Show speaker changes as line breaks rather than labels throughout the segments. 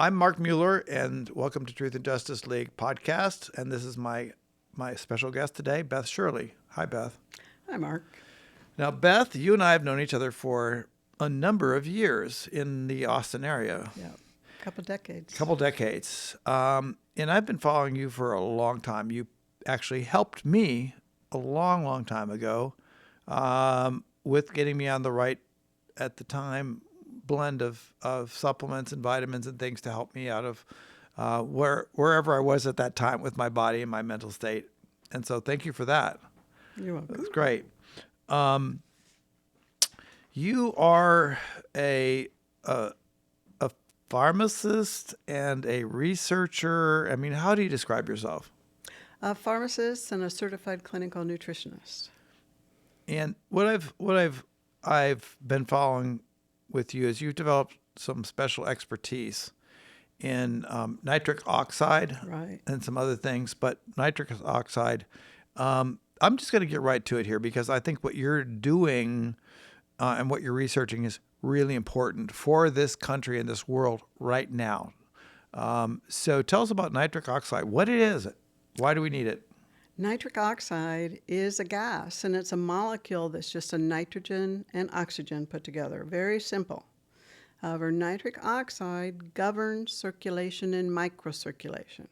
I'm Mark Mueller, and welcome to Truth and Justice League podcast. And this is my special guest today, Beth Shirley. Hi, Beth.
Hi, Mark.
Now, Beth, you and I have known each other for a number of years in the Austin area.
Yeah, a couple decades.
And I've been following you for a long time. You actually helped me a long, long time ago with getting me on the right, at the time, blend of supplements and vitamins and things to help me out of wherever I was at that time with my body and my mental state. And so thank you for that.
You're welcome.
That's great. You are a pharmacist and a researcher. I mean, how do you describe yourself?
A pharmacist and a certified clinical nutritionist.
And what I've been following with you is you've developed some special expertise in nitric oxide,
Right.
and some other things. But nitric oxide, I'm just going to get right to it here because I think what you're doing and what you're researching is really important for this country and this world right now. So tell us about nitric oxide. What it is, why do we need it?
Nitric oxide is a gas, and it's a molecule that's just a nitrogen and oxygen put together. Very simple. However, nitric oxide governs circulation and microcirculation.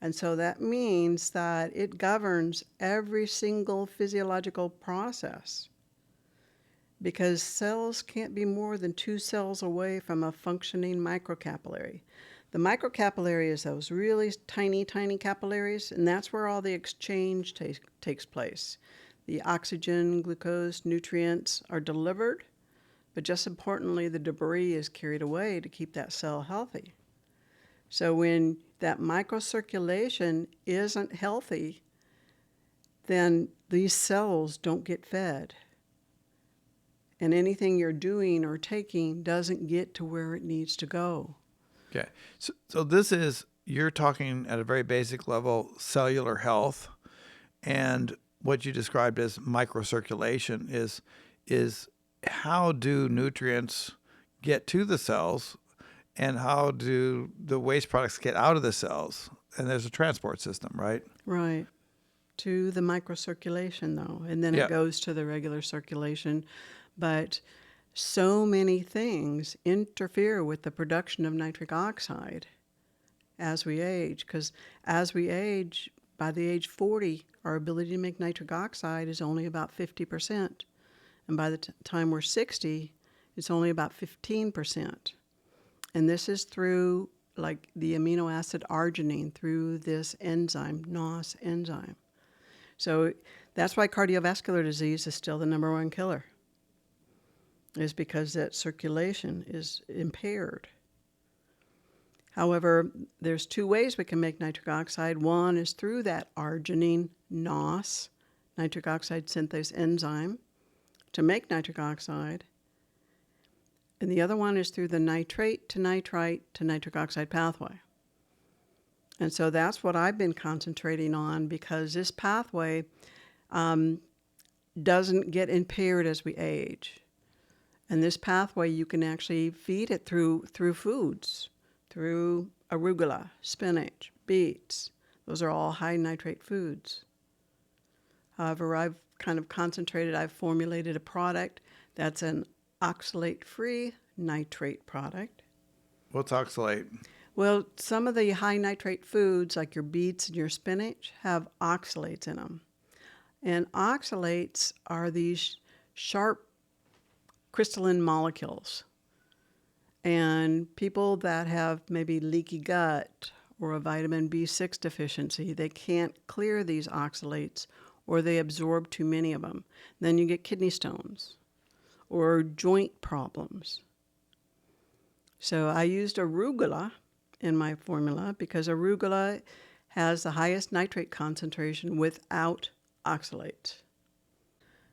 And so that means that it governs every single physiological process, because cells can't be more than 2 cells away from a functioning microcapillary. The microcapillary is those really tiny, tiny capillaries, and that's where all the exchange takes place. The oxygen, glucose, nutrients are delivered, but just importantly, the debris is carried away to keep that cell healthy. So when that microcirculation isn't healthy, then these cells don't get fed. And anything you're doing or taking doesn't get to where it needs to go.
Okay. So this is, you're talking at a very basic level, cellular health. And what you described as microcirculation is how do nutrients get to the cells and how do the waste products get out of the cells? And there's a transport system, right?
Right. To the microcirculation, though. And then it goes to the regular circulation. But so many things interfere with the production of nitric oxide as we age, because as we age, by the age 40, our ability to make nitric oxide is only about 50%. And by the time we're 60, it's only about 15%. And this is through, like, the amino acid arginine, through this enzyme, NOS enzyme. So that's why cardiovascular disease is still the number one killer, is because that circulation is impaired. However, there's 2 ways we can make nitric oxide. One is through that arginine NOS, nitric oxide synthase enzyme, to make nitric oxide. And the other one is through the nitrate to nitrite to nitric oxide pathway. And so that's what I've been concentrating on, because this pathway doesn't get impaired as we age. And this pathway, you can actually feed it through foods, through arugula, spinach, beets. Those are all high nitrate foods. However, I've kind of concentrated, I've formulated a product that's an oxalate-free nitrate product.
What's oxalate?
Well, some of the high nitrate foods, like your beets and your spinach, have oxalates in them. And oxalates are these sharp crystalline molecules. And people that have maybe leaky gut or a vitamin B6 deficiency, they can't clear these oxalates, or they absorb too many of them. Then you get kidney stones or joint problems. So I used arugula in my formula because arugula has the highest nitrate concentration without oxalates.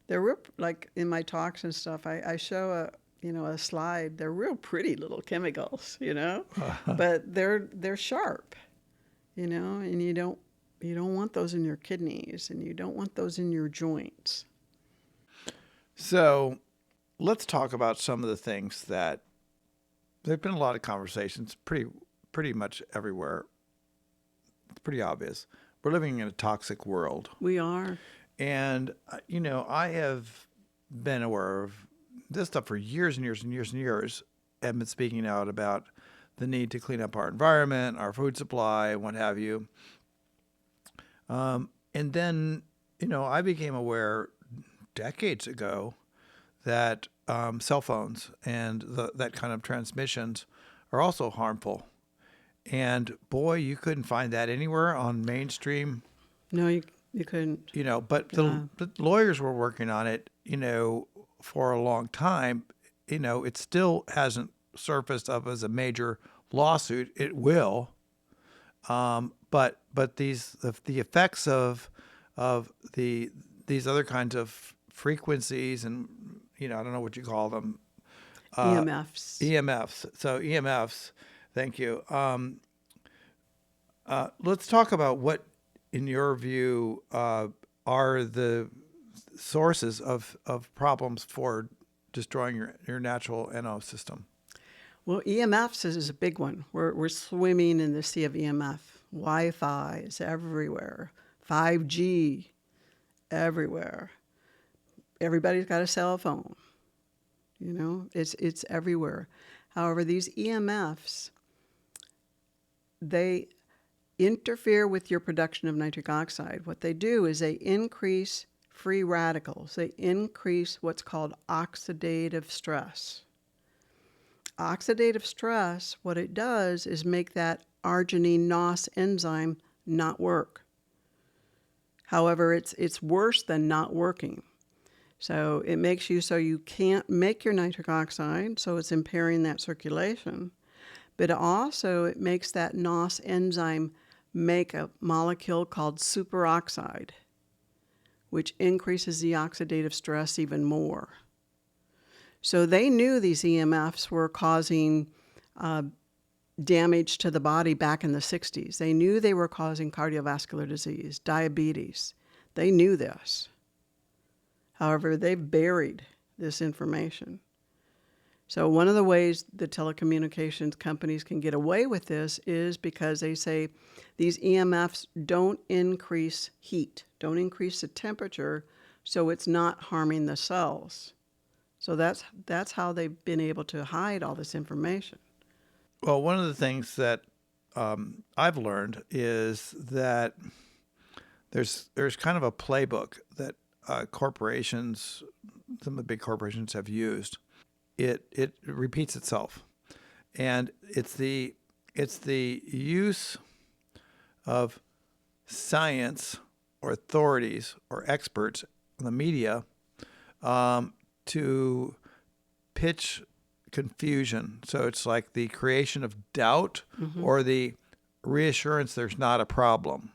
They're real, like in my talks and stuff, I show a slide. They're real pretty little chemicals, but they're sharp, and you don't want those in your kidneys, and you don't want those in your joints.
So let's talk about some of the things that There've been a lot of conversations, pretty much everywhere. It's pretty obvious. We're living in a toxic world.
We are.
And, I have been aware of this stuff for years and years and years and years, and been speaking out about the need to clean up our environment, our food supply, and what have you. And then, I became aware decades ago that cell phones and that kind of transmissions are also harmful. And boy, you couldn't find that anywhere on mainstream.
No, you couldn't.
But the lawyers were working on it, for a long time. It still hasn't surfaced up as a major lawsuit. It will. But the effects of these other kinds of frequencies, and I don't know what you call them.
EMFs.
EMFs. So EMFs. Thank you. Let's talk about what, in your view, are the sources of problems for destroying your natural NO system.
Well, EMFs is a big one. We're swimming in the sea of EMF. Wi-Fi is everywhere. 5G, everywhere. Everybody's got a cell phone. It's everywhere. However, these EMFs, they interfere with your production of nitric oxide. What they do is they increase free radicals. They increase what's called oxidative stress. Oxidative stress, what it does is make that arginine-NOS enzyme not work. However, it's worse than not working. So it makes you so you can't make your nitric oxide, so it's impairing that circulation. But also it makes that NOS enzyme make a molecule called superoxide, which increases the oxidative stress even more. So they knew these EMFs were causing damage to the body back in the 60s. They knew they were causing cardiovascular disease, diabetes. They knew this. However, they've buried this information. So one of the ways the telecommunications companies can get away with this is because they say these EMFs don't increase heat, don't increase the temperature, so it's not harming the cells. So that's how they've been able to hide all this information.
Well, one of the things that I've learned is that there's kind of a playbook that corporations, some of the big corporations have used. It repeats itself, and it's the use of science or authorities or experts in the media to pitch confusion. So it's like the creation of doubt or the reassurance there's not a problem.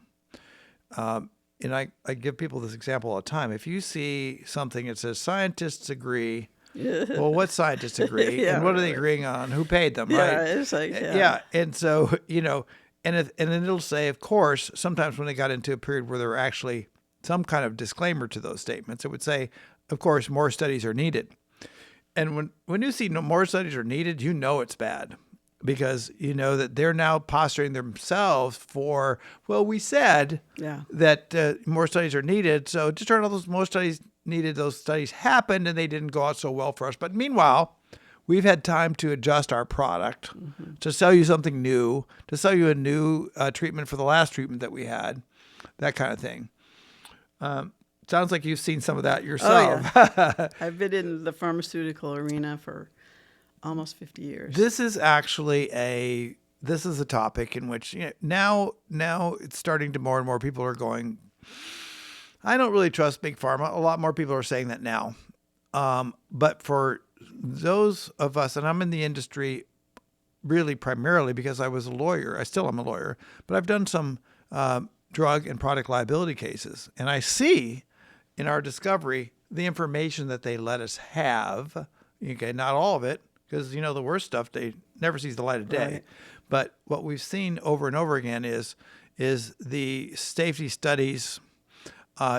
And I give people this example all the time. If you see something that says scientists agree, well, what scientists agree?
Yeah,
and what are they
right.
agreeing on? Who paid them,
Yeah,
right?
it's like,
Yeah. And so, and then it'll say, of course, sometimes when they got into a period where there were actually some kind of disclaimer to those statements, it would say, of course, more studies are needed. And when you see more studies are needed, it's bad, because you know that they're now posturing themselves for, well, we said that more studies are needed. So just turn out those more studies needed, those studies happened and they didn't go out so well for us. But meanwhile, we've had time to adjust our product, to sell you something new, to sell you a new treatment for the last treatment that we had, that kind of thing. Sounds like you've seen some of that yourself.
Oh, yeah. I've been in the pharmaceutical arena for almost 50 years.
This is actually a topic in which now it's starting to more and more people are going, I don't really trust big pharma. A lot more people are saying that now. But for those of us, and I'm in the industry really primarily because I was a lawyer. I still am a lawyer, but I've done some drug and product liability cases, and I see in our discovery the information that they let us have. Okay, not all of it, because the worst stuff they never sees the light of day.
Right.
But what we've seen over and over again is the safety studies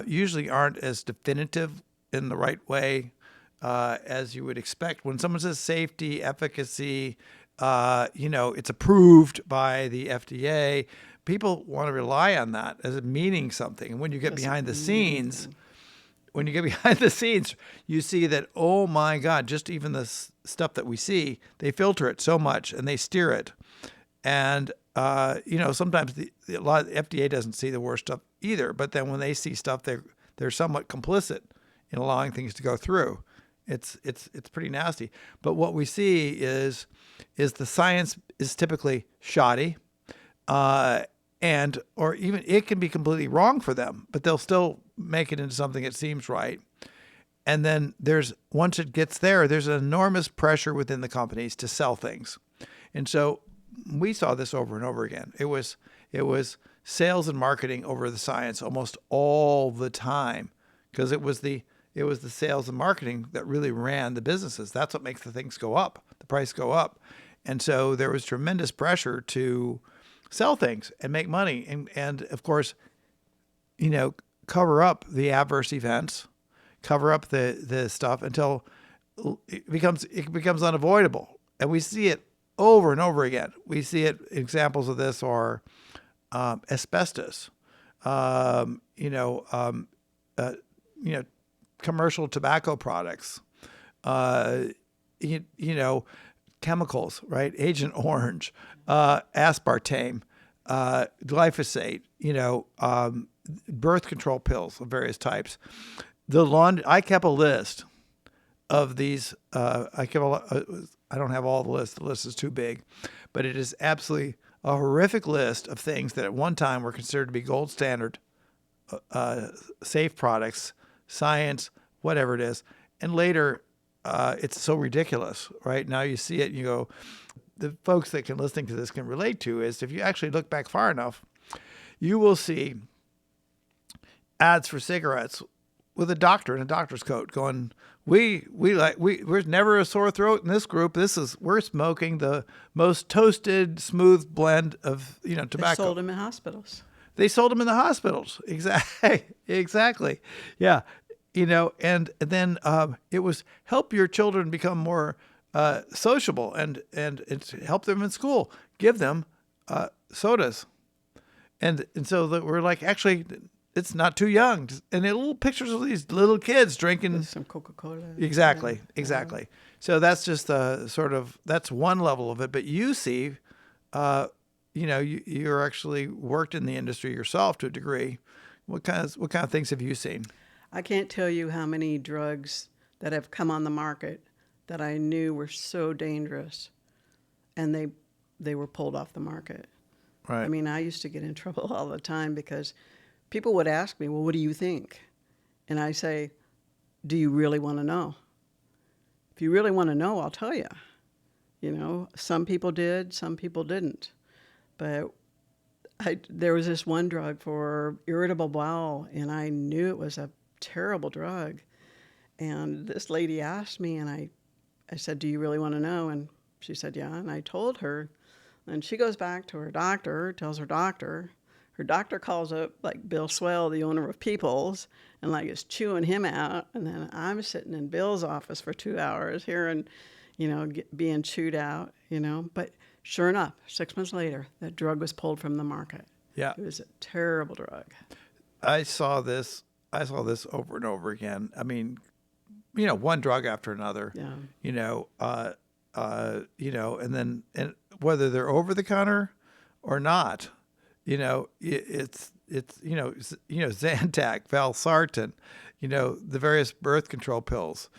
usually aren't as definitive in the right way as you would expect. When someone says safety, efficacy, It's approved by the FDA. People want to rely on that as meaning something. And when you get behind the scenes, you see that, oh my God, just even the stuff that we see, they filter it so much and they steer it. And, sometimes a lot of the FDA doesn't see the worst stuff either. But then when they see stuff, they're somewhat complicit in allowing things to go through. It's pretty nasty. But what we see is the science is typically shoddy, or even it can be completely wrong for them, but they'll still make it into something that seems right. And then once it gets there's an enormous pressure within the companies to sell things. And so we saw this over and over again. It was sales and marketing over the science almost all the time, because it was the sales and marketing that really ran the businesses. That's what makes the things go up, the price go up. And so there was tremendous pressure to sell things and make money. And of course, cover up the adverse events, cover up the stuff until it becomes unavoidable. And we see it over and over again. We see it, examples of this are asbestos, commercial tobacco products, chemicals, right? Agent Orange, aspartame, glyphosate, birth control pills of various types. I kept a list of these. I don't have all the list. The list is too big, but it is absolutely a horrific list of things that at one time were considered to be gold standard, safe products, science, whatever it is. And later, it's so ridiculous, right? Now you see it and you go, the folks that can listening to this can relate to is, if you actually look back far enough, you will see ads for cigarettes with a doctor in a doctor's coat going, we're never a sore throat in this group. We're smoking the most toasted, smooth blend of, tobacco.
They sold them in hospitals.
They sold them in the hospitals. Exactly. Yeah. And then it was help your children become more sociable and it's help them in school. Give them sodas. And so we're like, actually, it's not too young. And little pictures of these little kids drinking
with some Coca-Cola.
Exactly. So that's just that's one level of it. But you see, you're actually worked in the industry yourself to a degree. What kind of things have you seen?
I can't tell you how many drugs that have come on the market that I knew were so dangerous, and they were pulled off the market.
Right.
I mean, I used to get in trouble all the time because people would ask me, well, what do you think? And I say, do you really want to know? If you really want to know, I'll tell you. Some people did, some people didn't. But there was this one drug for irritable bowel, and I knew it was a terrible drug. And this lady asked me, and I said, do you really want to know? And she said, yeah. And I told her. And she goes back to her doctor, tells her doctor. Her doctor calls up, like, Bill Swell, the owner of Peoples, and, like, is chewing him out. And then I'm sitting in Bill's office for 2 hours hearing, being chewed out, But sure enough, 6 months later, that drug was pulled from the market.
Yeah.
It was a terrible drug.
I saw this over and over again. I mean, one drug after another.
Yeah.
And whether they're over the counter or not, it's Zantac, Valsartan, the various birth control pills.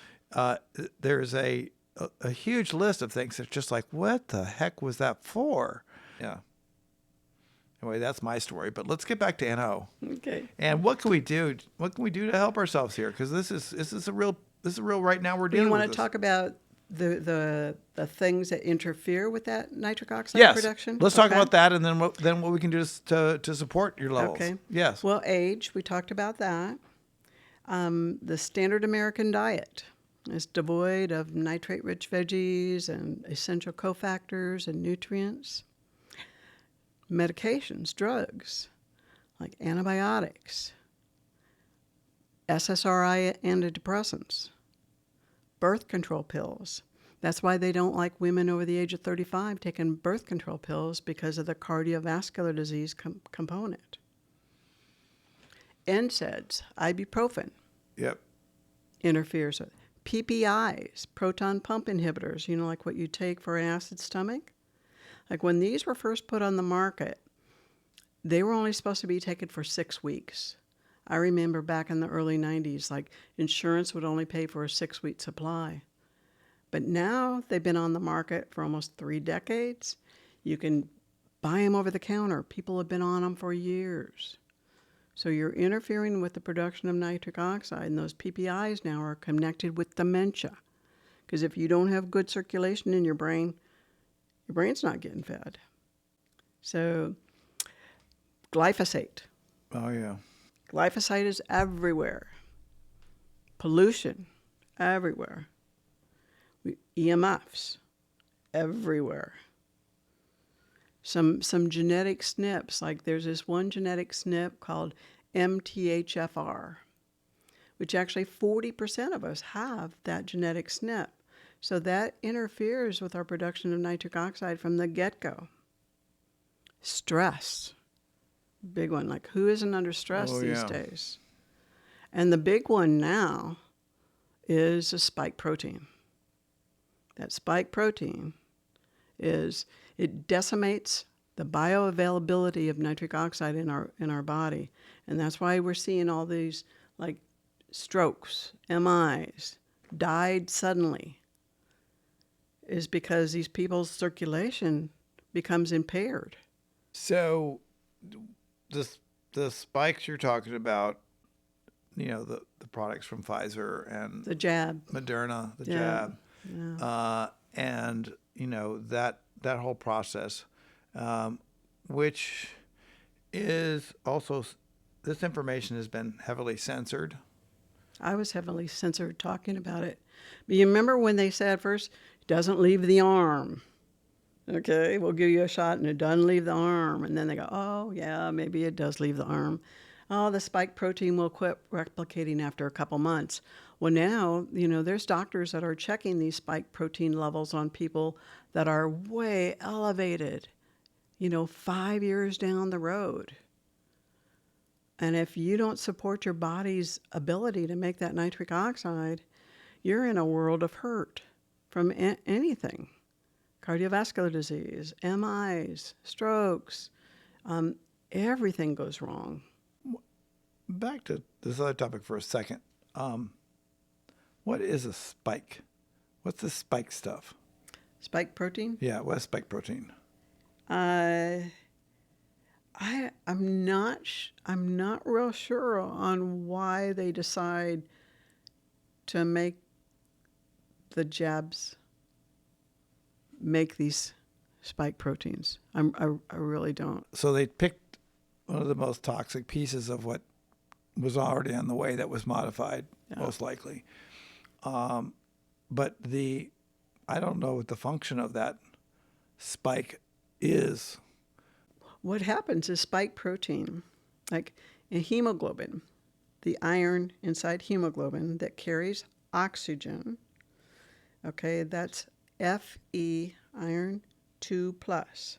There's a huge list of things that's just like, what the heck was that for? Yeah. Anyway, that's my story. But let's get back to NO.
Okay.
And what can we do? What can we do to help ourselves here? Because this is a real right now we're dealing with.
You want to talk about the things that interfere with that nitric oxide
yes.
production?
Let's talk about that, and then what we can do to support your levels.
Okay.
Yes.
Well, age, we talked about that. The standard American diet is devoid of nitrate-rich veggies and essential cofactors and nutrients. Medications, drugs, like antibiotics, SSRI antidepressants, birth control pills. That's why they don't like women over the age of 35 taking birth control pills, because of the cardiovascular disease component. NSAIDs, ibuprofen,
Yep.
interferes with. PPIs, proton pump inhibitors, like what you take for an acid stomach. Like when these were first put on the market, they were only supposed to be taken for 6 weeks. I remember back in the early 90s, like insurance would only pay for a 6-week supply. But now they've been on the market for almost 3 decades. You can buy them over the counter. People have been on them for years. So you're interfering with the production of nitric oxide, and those PPIs now are connected with dementia. Because if you don't have good circulation in your brain's not getting fed. So glyphosate.
Oh, yeah.
Glyphosate is everywhere. Pollution, everywhere. EMFs, everywhere. Some genetic SNPs, like there's this one genetic SNP called MTHFR, which actually 40% of us have that genetic SNP. So that interferes with our production of nitric oxide from the get-go. Stress, big one. Like who isn't under stress these days? And the big one now is a spike protein. That spike protein it decimates the bioavailability of nitric oxide in our body. And that's why we're seeing all these like strokes, MIs, died suddenly, is because these people's circulation becomes impaired.
So the spikes you're talking about, the products from Pfizer and
The jab.
Moderna, the
Yeah.
jab,
Yeah.
and that whole process, which is also, this information has been heavily censored.
I was heavily censored talking about it. But you remember when they said first, it doesn't leave the arm. Okay, we'll give you a shot and it doesn't leave the arm. And then they go, oh, yeah, maybe it does leave the arm. Oh, the spike protein will quit replicating after a couple months. Well, now, there's doctors that are checking these spike protein levels on people that are way elevated, 5 years down the road. And if you don't support your body's ability to make that nitric oxide, you're in a world of hurt from anything. Cardiovascular disease, MIs, strokes, everything goes wrong.
Back to this other topic for a second. What is a spike? What's the spike stuff?
Spike protein?
Yeah, what's spike protein?
I'm not real sure on why they decide to make the jabs make these spike proteins. I really don't.
So they picked one of the most toxic pieces of what was already on the way that was modified, most likely. But I don't know what the function of that spike is.
What happens is spike protein, like in hemoglobin, the iron inside hemoglobin that carries oxygen, okay, that's Fe, iron 2+.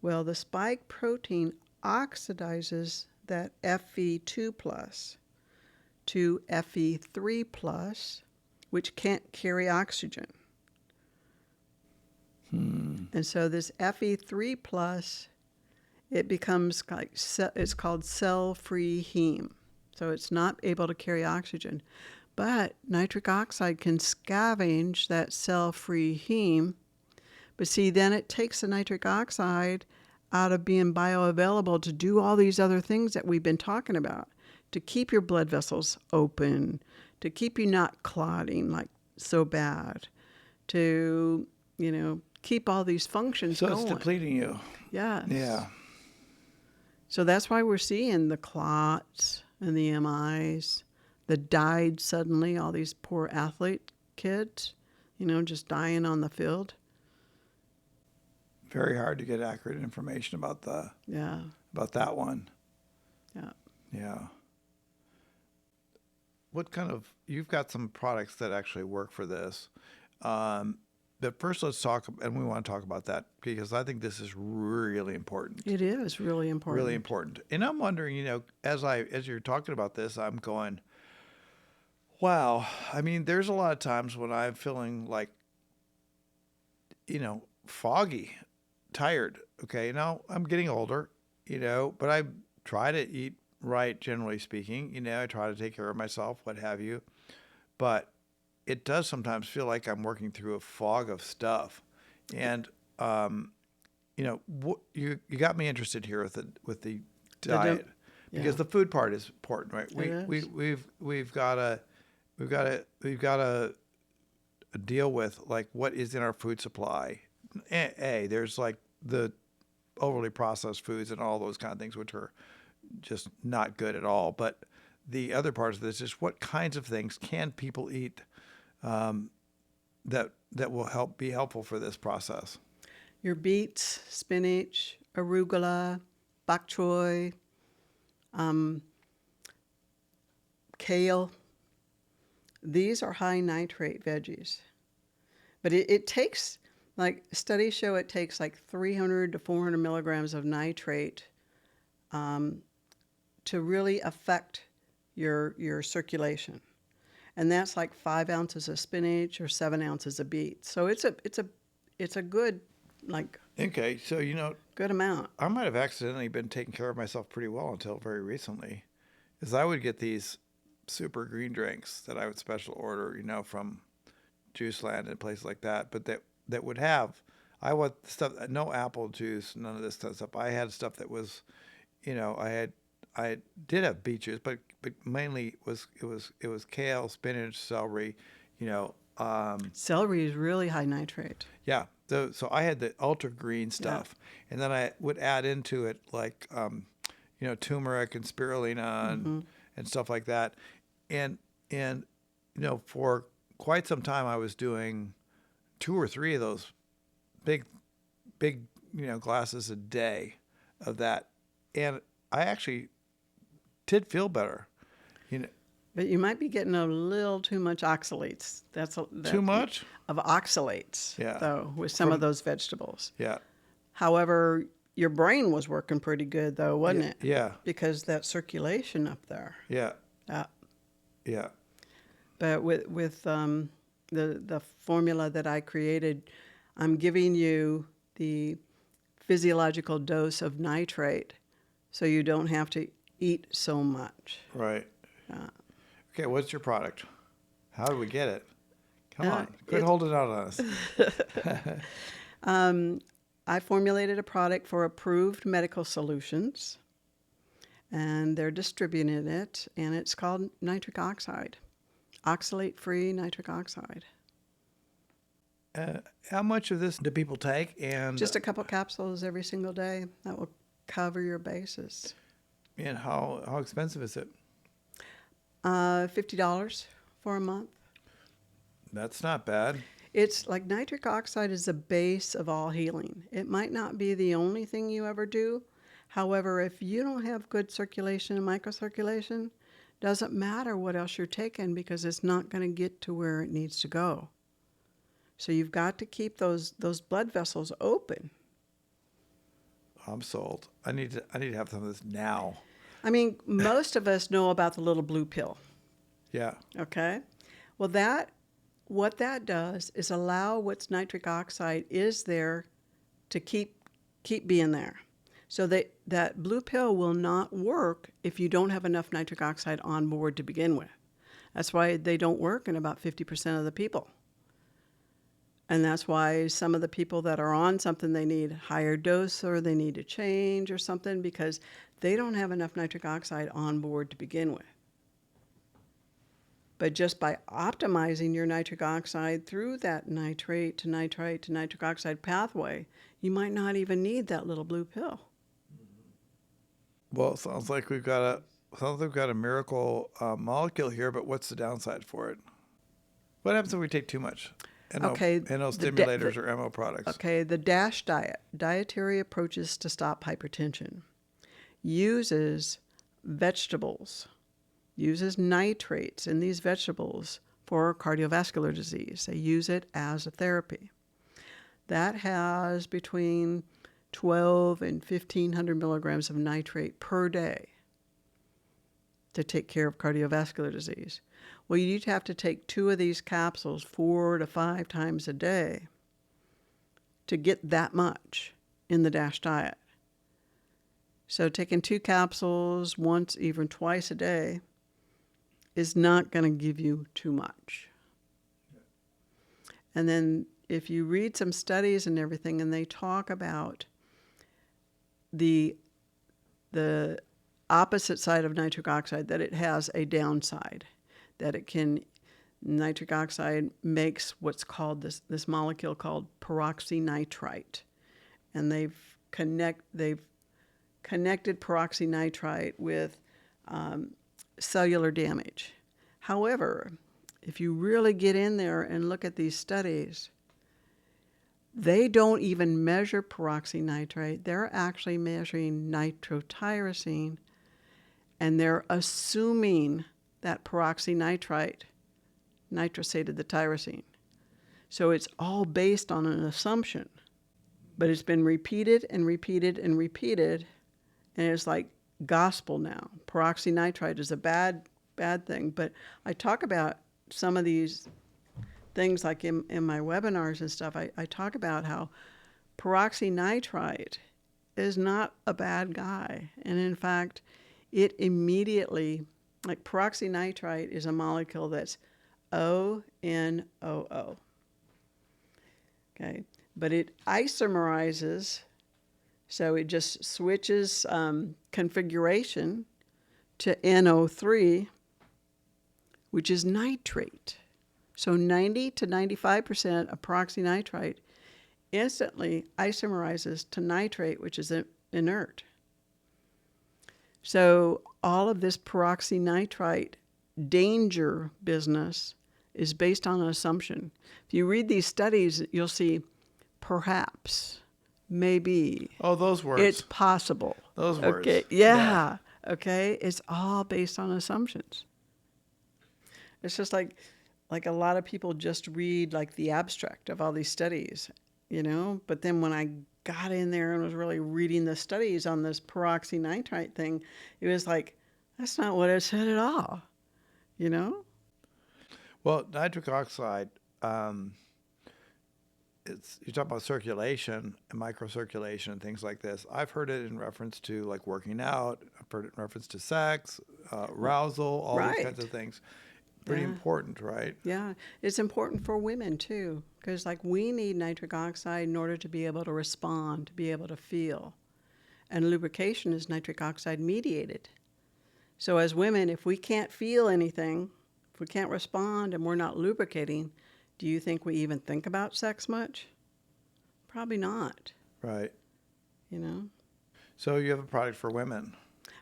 Well, the spike protein oxidizes that Fe2+ to Fe3+, which can't carry oxygen. And so this Fe3+, it becomes like it's called cell-free heme. So it's not able to carry oxygen. But nitric oxide can scavenge that cell-free heme. But see, then it takes the nitric oxide out of being bioavailable to do all these other things that we've been talking about, to keep your blood vessels open, to keep you not clotting like so bad, to, keep all these functions going.
So it's depleting you.
Yes.
Yeah.
So that's why we're seeing the clots and the MIs that died suddenly, all these poor athlete kids, just dying on the field.
Very hard to get accurate information about about that one.
Yeah.
Yeah. What kind of, you've got some products that actually work for this. But first, let's talk, and we want to talk about that because I think this is really important.
It is really important.
Really important. And I'm wondering, as you're talking about this, I'm going, wow. I mean, there's a lot of times when I'm feeling like, foggy, tired. Okay, now I'm getting older, but I try to eat right, generally speaking. I try to take care of myself, what have you. But it does sometimes feel like I'm working through a fog of stuff. And you got me interested here with the diet because the food part is important, right? We've got to deal with like what is in our food supply. There's like the overly processed foods and all those kind of things which are just not good at all. But the other part of this is what kinds of things can people eat that will be helpful for this process.
Your beets, spinach, arugula, bok choy, kale. These are high nitrate veggies. But it takes, like studies show it takes like 300 to 400 milligrams of nitrate to really affect your circulation. And that's like 5 ounces of spinach or 7 ounces of beets. So it's a good, like,
okay, so
good amount.
I might have accidentally been taking care of myself pretty well until very recently, because I would get these super green drinks that I would special order, from Juice Land and places like that, but that would have, I want stuff, no apple juice, none of this stuff. I had stuff that was, I did have beet juice, but mainly it was kale, spinach, celery,
Celery is really high nitrate.
Yeah. So I had the ultra green stuff, and then I would add into it like, turmeric and spirulina and stuff like that. And for quite some time I was doing 2 or 3 of those big, glasses a day of that. And I actually did feel better.
But you might be getting a little too much oxalates.
Too much?
Of oxalates, though, with some of those vegetables.
Yeah.
However, your brain was working pretty good, though, wasn't it?
Yeah.
Because that circulation up there.
Yeah.
Yeah.
Yeah.
But with the formula that I created, I'm giving you the physiological dose of nitrate so you don't have to eat so much.
Right. Okay, what's your product? How do we get it? Come on, quit holding out on us.
I formulated a product for Approved Medical Solutions, and they're distributing it, and it's called Nitric Oxide, oxalate-free nitric oxide.
How much of this do people take? And
just a couple capsules every single day. That will cover your bases.
And how expensive is it?
$50 for a month.
That's not bad.
It's like nitric oxide is the base of all healing. It might not be the only thing you ever do. However, if you don't have good circulation and microcirculation, doesn't matter what else you're taking because it's not going to get to where it needs to go. So you've got to keep those blood vessels open.
I'm sold. I need to have some of this now.
I mean, most of us know about the little blue pill.
Yeah.
Okay? Well, what that does is allow what's nitric oxide is there to keep being there. So that blue pill will not work if you don't have enough nitric oxide on board to begin with. That's why they don't work in about 50% of the people. And that's why some of the people that are on something, they need higher dose or they need to change or something because they don't have enough nitric oxide on board to begin with. But just by optimizing your nitric oxide through that nitrate to nitrite to nitric oxide pathway, you might not even need that little blue pill.
Well, it sounds like we've got a miracle molecule here, but what's the downside for it? What happens if we take too much? NO stimulators or MO products.
Okay, the DASH diet, Dietary Approaches to Stop Hypertension, uses vegetables, uses nitrates in these vegetables for cardiovascular disease. They use it as a therapy. That has between 12 and 1,500 milligrams of nitrate per day to take care of cardiovascular disease. Well, you'd have to take 2 of these capsules 4 to 5 times a day to get that much in the DASH diet. So taking 2 capsules once, even twice a day is not going to give you too much. And then if you read some studies and everything, and they talk about the opposite side of nitric oxide, that it has a downside, that nitric oxide makes what's called this molecule called peroxynitrite. And they've connected peroxynitrite with cellular damage. However, if you really get in there and look at these studies, they don't even measure peroxynitrite. They're actually measuring nitrotyrosine, and they're assuming that peroxynitrite nitrosated the tyrosine. So it's all based on an assumption. But it's been repeated and repeated and repeated, and it's like gospel now. Peroxynitrite is a bad thing. But I talk about some of these things like in my webinars and stuff. I talk about how peroxynitrite is not a bad guy. And in fact, it immediately, like peroxynitrite is a molecule that's ONOO. Okay. But it isomerizes, so it just switches configuration to NO3, which is nitrate. So 90 to 95% of peroxynitrite instantly isomerizes to nitrate, which is inert. So all of this peroxynitrite danger business is based on an assumption. If you read these studies, you'll see perhaps, maybe.
Oh, those words.
It's possible.
Those words.
Okay. Yeah. Okay. It's all based on assumptions. It's just like a lot of people just read like the abstract of all these studies, but then when I got in there and was really reading the studies on this peroxynitrite thing, it was like, that's not what it said at all,
Well, nitric oxide, you talk about circulation and microcirculation and things like this. I've heard it in reference to like working out. I've heard it in reference to sex, arousal, all these kinds of things. Pretty important, right?
Yeah, it's important for women too, because like we need nitric oxide in order to be able to respond, to be able to feel. And lubrication is nitric oxide mediated. So as women, if we can't feel anything, if we can't respond and we're not lubricating, do you think we even think about sex much? Probably not.
Right.
So
you have a product for women.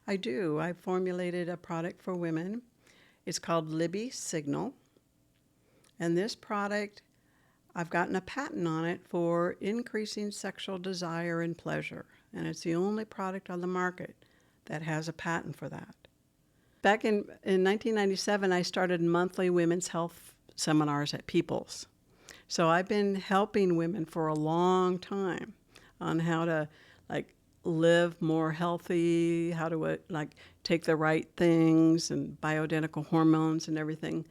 I do. I formulated a product for women. It's called Libby Signal. And this product, I've gotten a patent on it for increasing sexual desire and pleasure. And it's the only product on the market that has a patent for that. Back in 1997, I started monthly women's health seminars at People's. So I've been helping women for a long time on how to live more healthy, how to take the right things and bioidentical hormones and everything.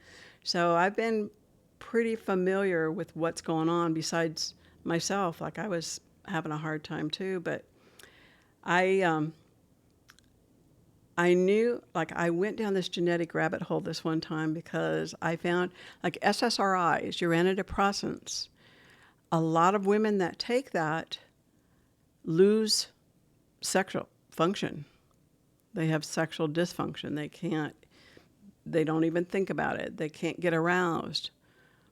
So I've been pretty familiar with what's going on besides myself. I was having a hard time too, but I knew, I went down this genetic rabbit hole this one time because I found SSRIs, your antidepressants, a lot of women that take that lose sexual function. They have sexual dysfunction. They don't even think about it. They can't get aroused.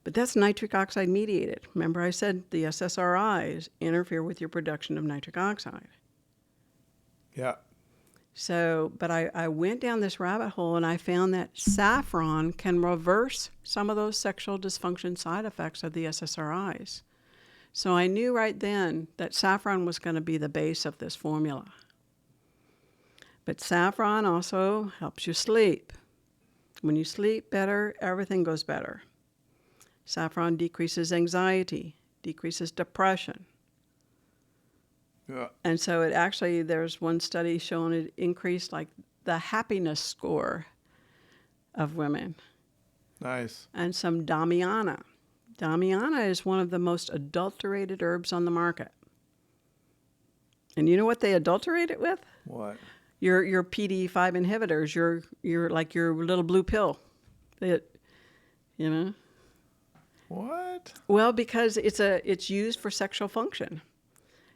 But that's nitric oxide mediated. Remember I said the SSRIs interfere with your production of nitric oxide.
Yeah.
So, but I went down this rabbit hole and I found that saffron can reverse some of those sexual dysfunction side effects of the SSRIs. So I knew right then that saffron was going to be the base of this formula. But saffron also helps you sleep. When you sleep better, everything goes better. Saffron decreases anxiety, decreases depression.
Yeah.
And so it actually, there's one study showing it increased like the happiness score of women.
Nice.
And some Damiana. Damiana is one of the most adulterated herbs on the market. And you know what they adulterate it with?
What?
Your PDE5 inhibitors, your like your little blue pill. It, you know.
What?
Well, because it's used for sexual function.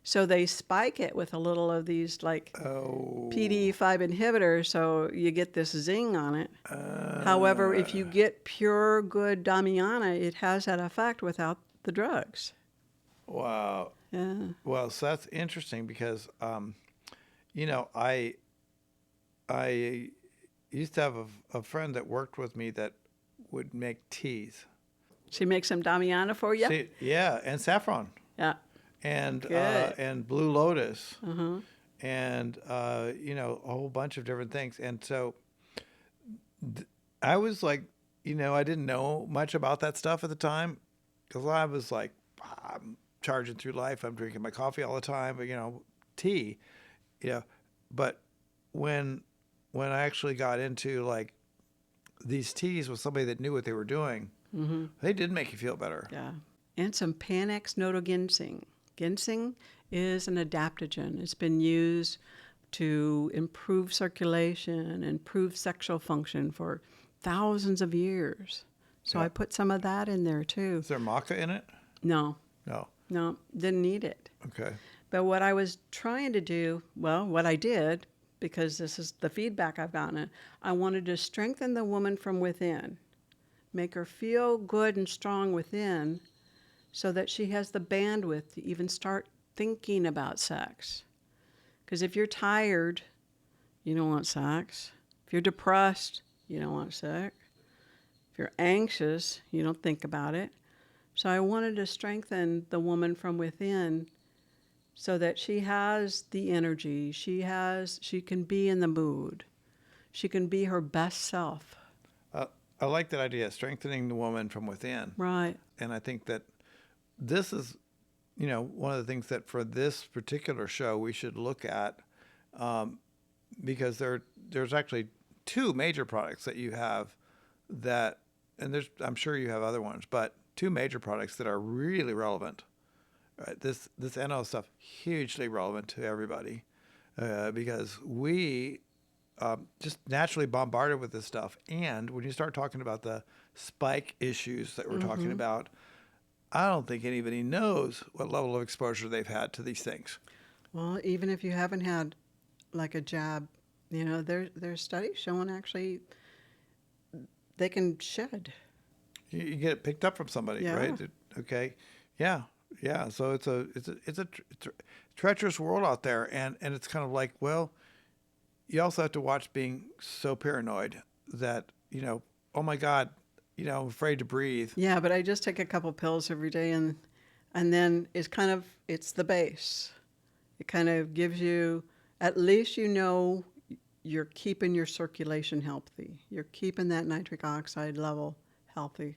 So they spike it with a little of these like
Oh.
PDE5 inhibitors, so you get this zing on it. However, if you get pure good Damiana, it has that effect without the drugs.
Wow.
Yeah.
Well, so that's interesting because, you know, I used to have a friend that worked with me that would make teas.
She makes some Damiana for you?
Yeah, and saffron.
Yeah.
And
Good.
and blue lotus,
Uh-huh.
and you know, a whole bunch of different things. And so I was like, you know, I didn't know much about that stuff at the time because I was like, I'm charging through life. I'm drinking my coffee all the time, but you know, tea, you know. But when I actually got into like these teas with somebody that knew what they were doing, they did make you feel better.
Yeah. And some Panax notoginseng. Ginseng is an adaptogen. It's been used to improve circulation, improve sexual function for thousands of years. So
Yeah.
I put some of that in there too.
Is there maca in it?
No,
No.
didn't need it.
Okay.
But what I was trying to do, well, what I did, because this is the feedback I've gotten, I wanted to strengthen the woman from within, make her feel good and strong within, so that she has the bandwidth to even start thinking about sex. Because if you're tired, you don't want sex. If you're depressed, you don't want sex. If you're anxious, you don't think about it. So I wanted to strengthen the woman from within so that she has the energy, she can be in the mood, she can be her best self.
I like that idea, strengthening the woman from within.
Right.
And I think that this is, you know, one of the things that for this particular show we should look at, because there's actually two major products that you have that, and I'm sure you have other ones, but two major products that are really relevant. Right? This NO stuff hugely relevant to everybody, because we just naturally bombarded with this stuff. And when you start talking about the spike issues that we're talking about, I don't think anybody knows what level of exposure they've had to these things.
Well, even if you haven't had like a jab, you know, there's studies showing actually they can shed.
You get it picked up from somebody,
Yeah.
right? Okay, yeah. So it's a treacherous world out there, and it's kind of like, well, you also have to watch being so paranoid that, you know, oh my God, you know, I'm afraid to breathe.
Yeah, but I just take a couple pills every day, and then it's the base. It kind of gives you, at least you know you're keeping your circulation healthy. You're keeping that nitric oxide level healthy.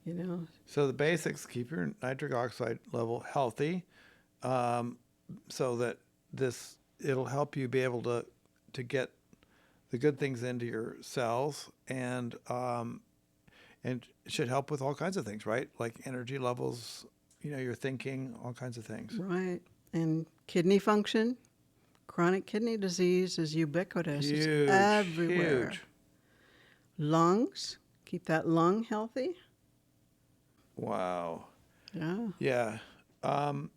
You know.
So the basics: keep your nitric oxide level healthy, so that it'll help you be able to get the good things into your cells, and it should help with all kinds of things, right? Like energy levels, you know, your thinking, all kinds of things.
Right. And kidney function, chronic kidney disease is ubiquitous.
Huge,
It's everywhere.
huge.
Lungs, keep that lung healthy.
Wow.
Yeah.
Yeah. And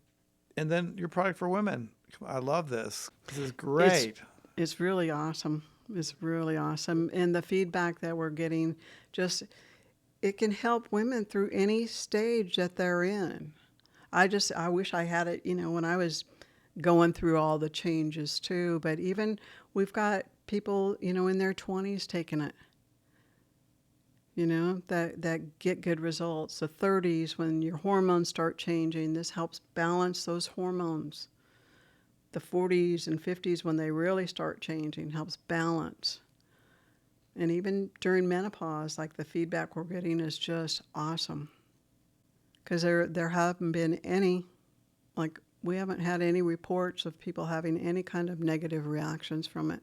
then your product for women. I love this. This is great.
It's really awesome. It's really awesome. And the feedback that we're getting, it can help women through any stage that they're in. I wish I had it, you know, when I was going through all the changes too. But even we've got people, you know, in their 20s taking it, you know, that get good results. The 30s, when your hormones start changing, this helps balance those hormones. The 40s and 50s, when they really start changing, helps balance. And even during menopause, like the feedback we're getting is just awesome. Because there haven't been any, like we haven't had any reports of people having any kind of negative reactions from it.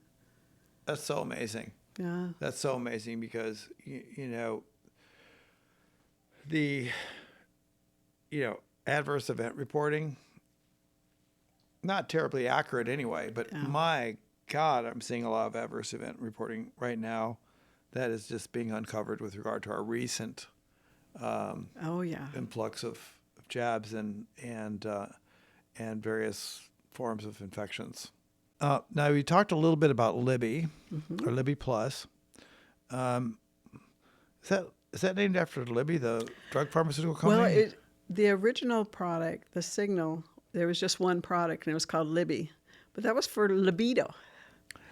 That's so amazing.
Yeah.
That's so amazing because, you know, the, adverse event reporting, not terribly accurate anyway, but
Yeah.
my God, I'm seeing a lot of adverse event reporting right now that is just being uncovered with regard to our recent
Oh, yeah.
influx of jabs and various forms of infections. Now, we talked a little bit about Libby or Libby Plus. Is that named after Libby, the drug pharmaceutical company?
Well, the original product, the Signal, there was just one product and it was called Libby. But that was for libido.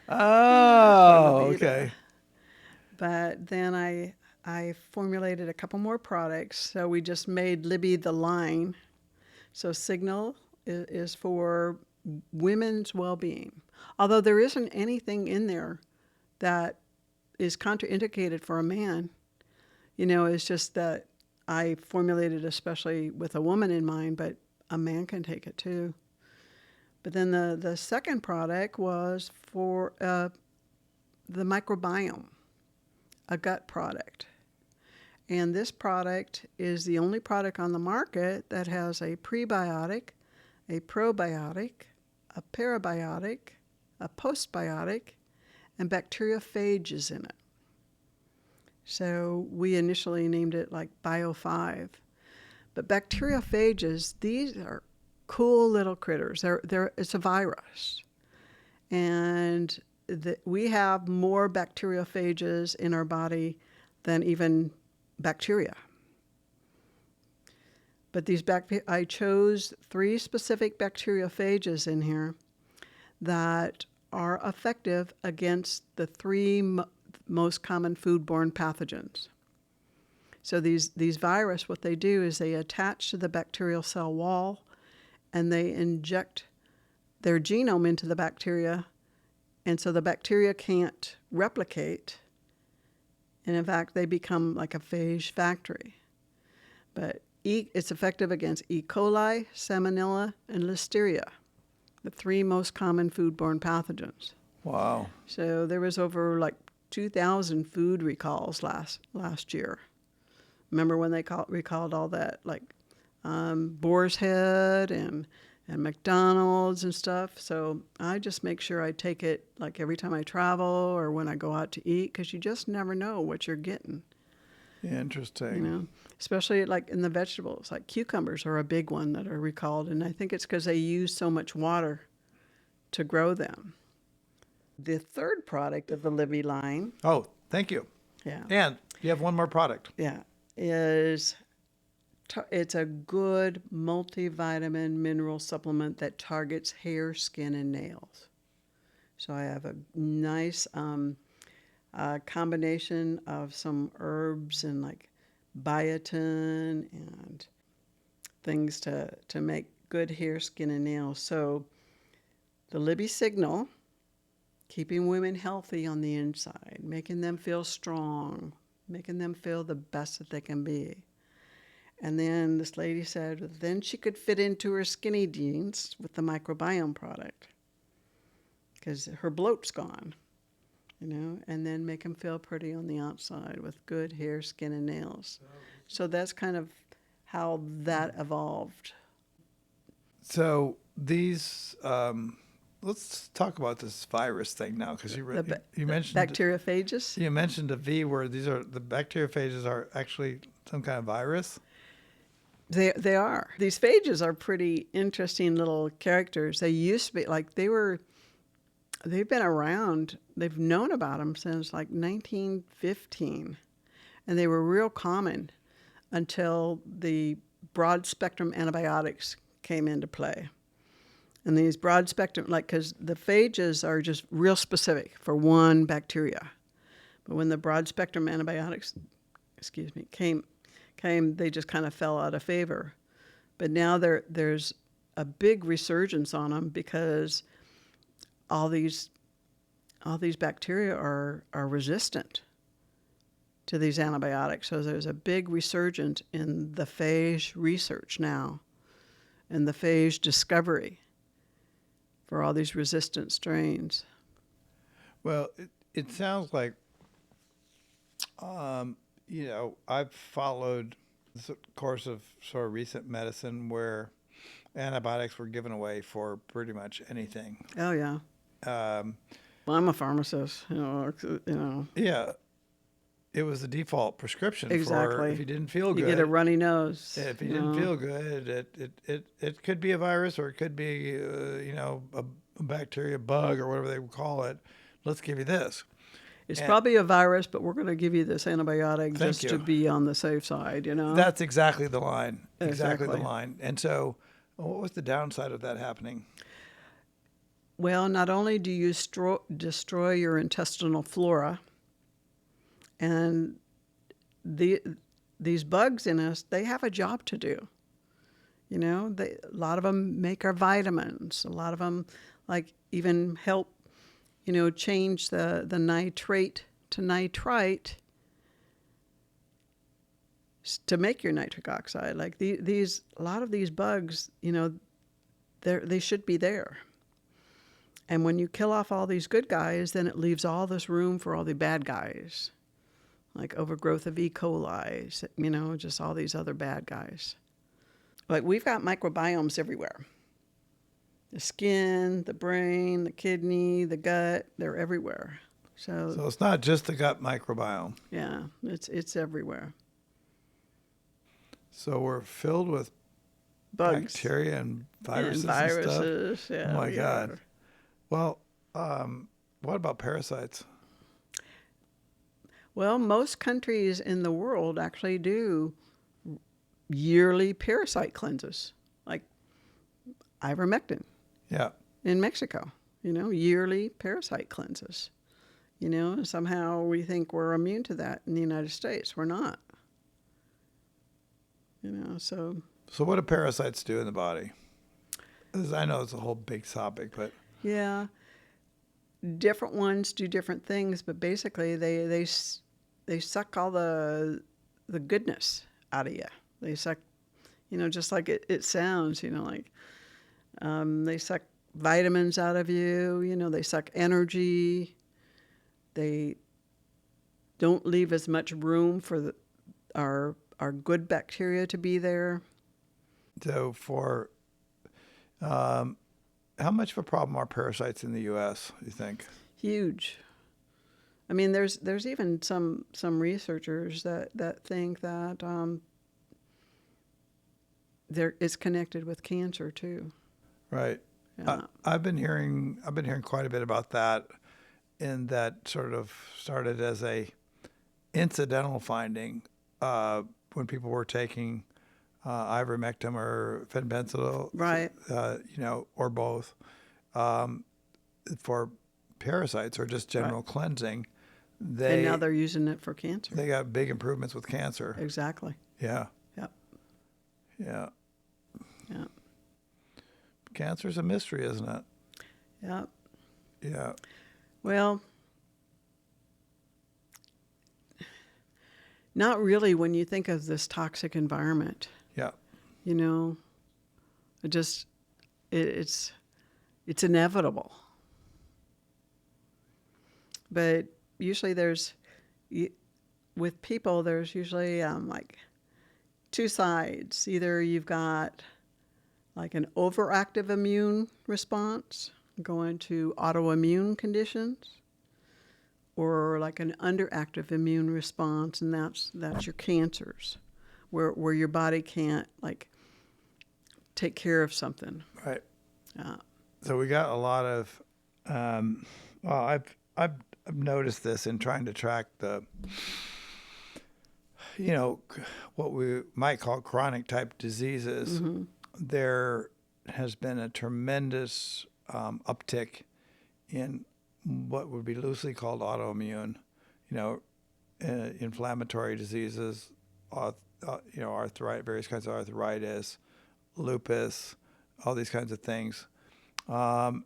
Oh,
libido.
okay.
But then I formulated a couple more products. So we just made Libby the line. So Signal is for women's well-being. Although there isn't anything in there that is contraindicated for a man. It's just that I formulated especially with a woman in mind, but a man can take it too. But then the second product was for the microbiome, a gut product. And this product is the only product on the market that has a prebiotic, a probiotic, a parabiotic, a postbiotic, and bacteriophages in it. So we initially named it like Bio5. But bacteriophages, these are cool little critters. It's a virus. And we have more bacteriophages in our body than even bacteria. But I chose 3 specific bacteriophages in here that are effective against the 3 most common foodborne pathogens. So these virus, what they do is they attach to the bacterial cell wall and they inject their genome into the bacteria, and so the bacteria can't replicate, and in fact they become like a phage factory. But it's effective against E. coli, Salmonella, and Listeria, the 3 most common foodborne pathogens.
Wow.
So there was over like 2,000 food recalls last year. Remember when they recalled all that, like Boar's Head and McDonald's and stuff? So I just make sure I take it like every time I travel or when I go out to eat, because you just never know what you're getting.
Interesting.
Especially like in the vegetables, like cucumbers are a big one that are recalled, and I think it's because they use so much water to grow them. The third product of the Libby line,
Oh, thank you.
yeah,
And you have one more product.
it's a good multivitamin mineral supplement that targets hair, skin, and nails. So I have a nice combination of some herbs and like biotin and things to make good hair, skin, and nails. So the Libby Signal, keeping women healthy on the inside, making them feel strong, making them feel the best that they can be. And then this lady said, then she could fit into her skinny jeans with the microbiome product because her bloat's gone, and then make them feel pretty on the outside with good hair, skin, and nails. So that's kind of how that evolved.
So these, let's talk about this virus thing now, because you mentioned
bacteriophages.
You mentioned a V word. These are the bacteriophages are actually some kind of virus.
They are. These phages are pretty interesting little characters. They used to be like they've been around. They've known about them since like 1915, and they were real common until the broad spectrum antibiotics came into play. And these broad spectrum, because the phages are just real specific for one bacteria. But when the broad spectrum antibiotics, came, they just kind of fell out of favor. But now there's a big resurgence on them because all these bacteria are resistant to these antibiotics. So there's a big resurgence in the phage research now and the phage discovery for all these resistant strains.
Well, it sounds like, I've followed the course of sort of recent medicine where antibiotics were given away for pretty much anything.
Oh, yeah.
Um,
Well, I'm a pharmacist, you know.
yeah, it was the default prescription for
Exactly.
if you didn't feel
You
good.
get a runny nose.
If you didn't feel good, it could be a virus or it could be, a bacteria, bug, or whatever they would call it. Let's give you this.
It's
And
probably a virus, but we're going to give you this antibiotic
Thank
just to
you.
be on the safe side, you know?
That's exactly the line. Exactly the
Exactly.
line. And so, what was the downside of that happening?
Well, not only do you destroy your intestinal flora, and these bugs in us, they have a job to do. You know, a lot of them make our vitamins. A lot of them, like, even help, change the nitrate to nitrite to make your nitric oxide. Like a lot of these bugs, they should be there. And when you kill off all these good guys, then it leaves all this room for all the bad guys, like overgrowth of E. coli, just all these other bad guys. Like we've got microbiomes everywhere. The skin, the brain, the kidney, the gut, they're everywhere. So
it's not just the gut microbiome.
yeah, it's everywhere.
So we're filled with
Bugs.
bacteria and viruses
And
and
viruses,
stuff.
yeah.
Oh my
we
God.
are.
Well, what about parasites?
Well, most countries in the world actually do yearly parasite cleanses, like ivermectin
Yeah.
in Mexico, yearly parasite cleanses. And somehow we think we're immune to that in the United States. We're not. So
So what do parasites do in the body? I know it's a whole big topic, but
yeah, different ones do different things, but basically they suck all the goodness out of you. They suck, just like it sounds, like they suck vitamins out of you. They suck energy. They don't leave as much room for our good bacteria to be there.
so how much of a problem are parasites in the U.S., you think?
Huge. I mean, there's even some researchers that think that it's connected with cancer too.
Right.
Yeah.
I've been hearing quite a bit about that, and that sort of started as a incidental finding when people were taking ivermectin or fenbenzol,
Right.
Or both, for parasites or just general cleansing.
And now they're using it for cancer.
They got big improvements with cancer.
Exactly.
Yeah.
Yep.
Yeah.
Yeah.
Cancer's a mystery, isn't it?
Yep.
Yeah.
Well, not really when you think of this toxic environment.
Yeah.
It's inevitable. But usually with people, there's usually like two sides. Either you've got like an overactive immune response going to autoimmune conditions, or like an underactive immune response, and that's your cancers, where your body can't like take care of something.
Right.
Yeah.
So we got a lot of, I've noticed this in trying to track the, what we might call chronic type diseases.
Mm-hmm.
There has been a tremendous uptick in what would be loosely called autoimmune, inflammatory diseases, arthritis, various kinds of arthritis, lupus, all these kinds of things. And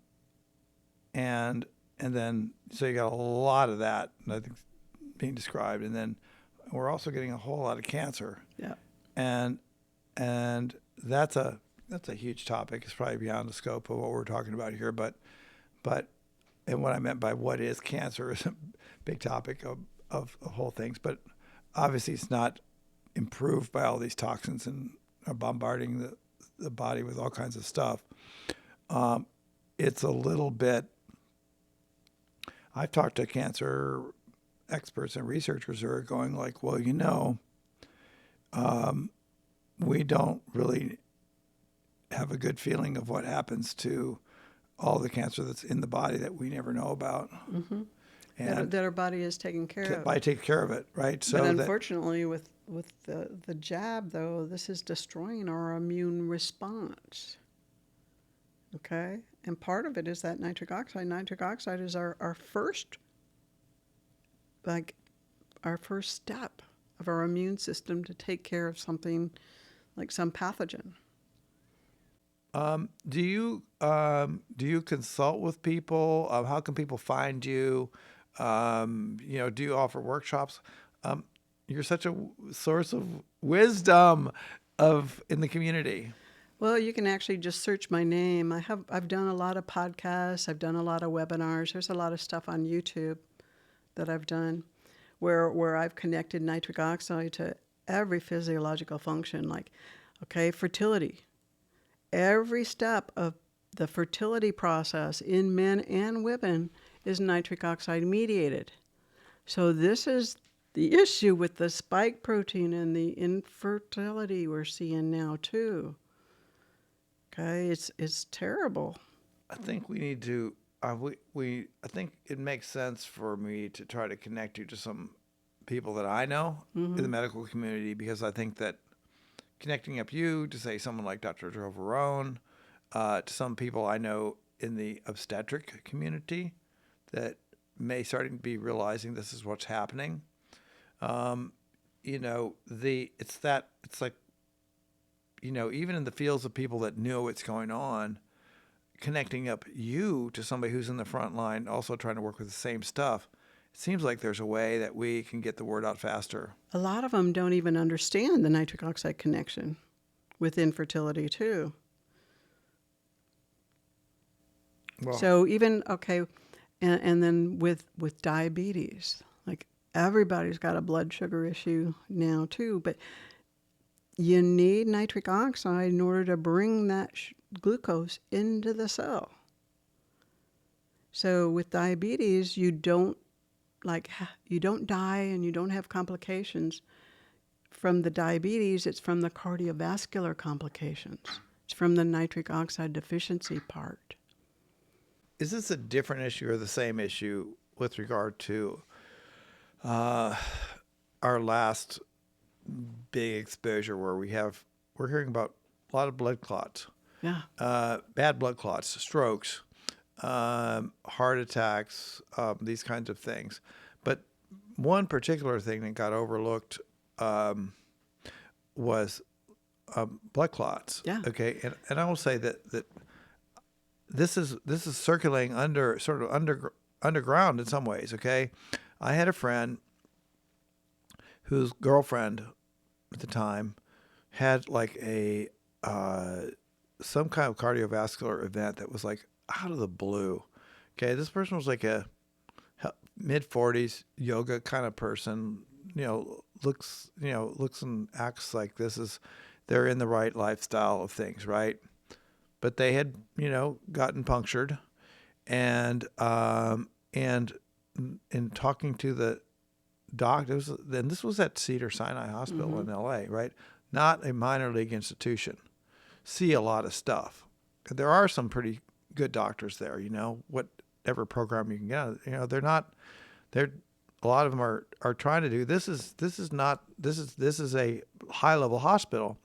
then, so you got a lot of that, I think, being described. And then we're also getting a whole lot of cancer.
Yeah.
And and that's a huge topic. It's probably beyond the scope of what we're talking about here, but and what I meant by what is cancer is a big topic of whole things. But obviously, it's not improved by all these toxins and are bombarding the body with all kinds of stuff. It's a little bit. I've talked to cancer experts and researchers who are going like, well, we don't really have a good feeling of what happens to all the cancer that's in the body that we never know about.
Mm-hmm.
And
That our body is taking care of.
body take care of it, right? So
but unfortunately, with the jab, though, this is destroying our immune response. Okay? And part of it is that nitric oxide. Nitric oxide is our first step of our immune system to take care of something like some pathogen.
do you consult with people? How can people find you? Do you offer workshops? You're such a source of wisdom in the community.
Well, you can actually just search my name. I've done a lot of podcasts. I've done a lot of webinars. There's a lot of stuff on YouTube that I've done where I've connected nitric oxide to every physiological function, like, okay, fertility. Every step of the fertility process in men and women is nitric oxide mediated. So this is the issue with the spike protein and the infertility we're seeing now too. Okay, it's terrible.
I think we need to. I think it makes sense for me to try to connect you to some people that I know in the medical community, because I think that connecting up you to, say, someone like Dr. Joe Verone, to some people I know in the obstetric community that may starting to be realizing this is what's happening. It's like, even in the fields of people that know what's going on, connecting up you to somebody who's in the front line also trying to work with the same stuff, it seems like there's a way that we can get the word out faster.
A lot of them don't even understand the nitric oxide connection with infertility too.
Well,
So even, okay, and then with diabetes, like everybody's got a blood sugar issue now too, but you need nitric oxide in order to bring that glucose into the cell. So with diabetes, you don't die and you don't have complications from the diabetes. It's from the cardiovascular complications. It's from the nitric oxide deficiency part.
is this a different issue or the same issue with regard to our last big exposure, where we're hearing about a lot of blood clots,
Yeah.
bad blood clots, strokes, heart attacks, these kinds of things. But one particular thing that got overlooked was blood clots.
Yeah.
Okay, and I will say that this is circulating underground in some ways. Okay, I had a friend whose girlfriend at the time had like a some kind of cardiovascular event that was like out of the blue. Okay, this person was like a mid-40s yoga kind of person. Looks and acts like they're in the right lifestyle of things, right? But they had gotten punctured, and in talking to the doctors, and this was at Cedars-Sinai Hospital in L.A., right? Not a minor league institution. See a lot of stuff. There are some pretty good doctors there, whatever program you can get out of. They're a lot of them are trying to do this is a high level hospital.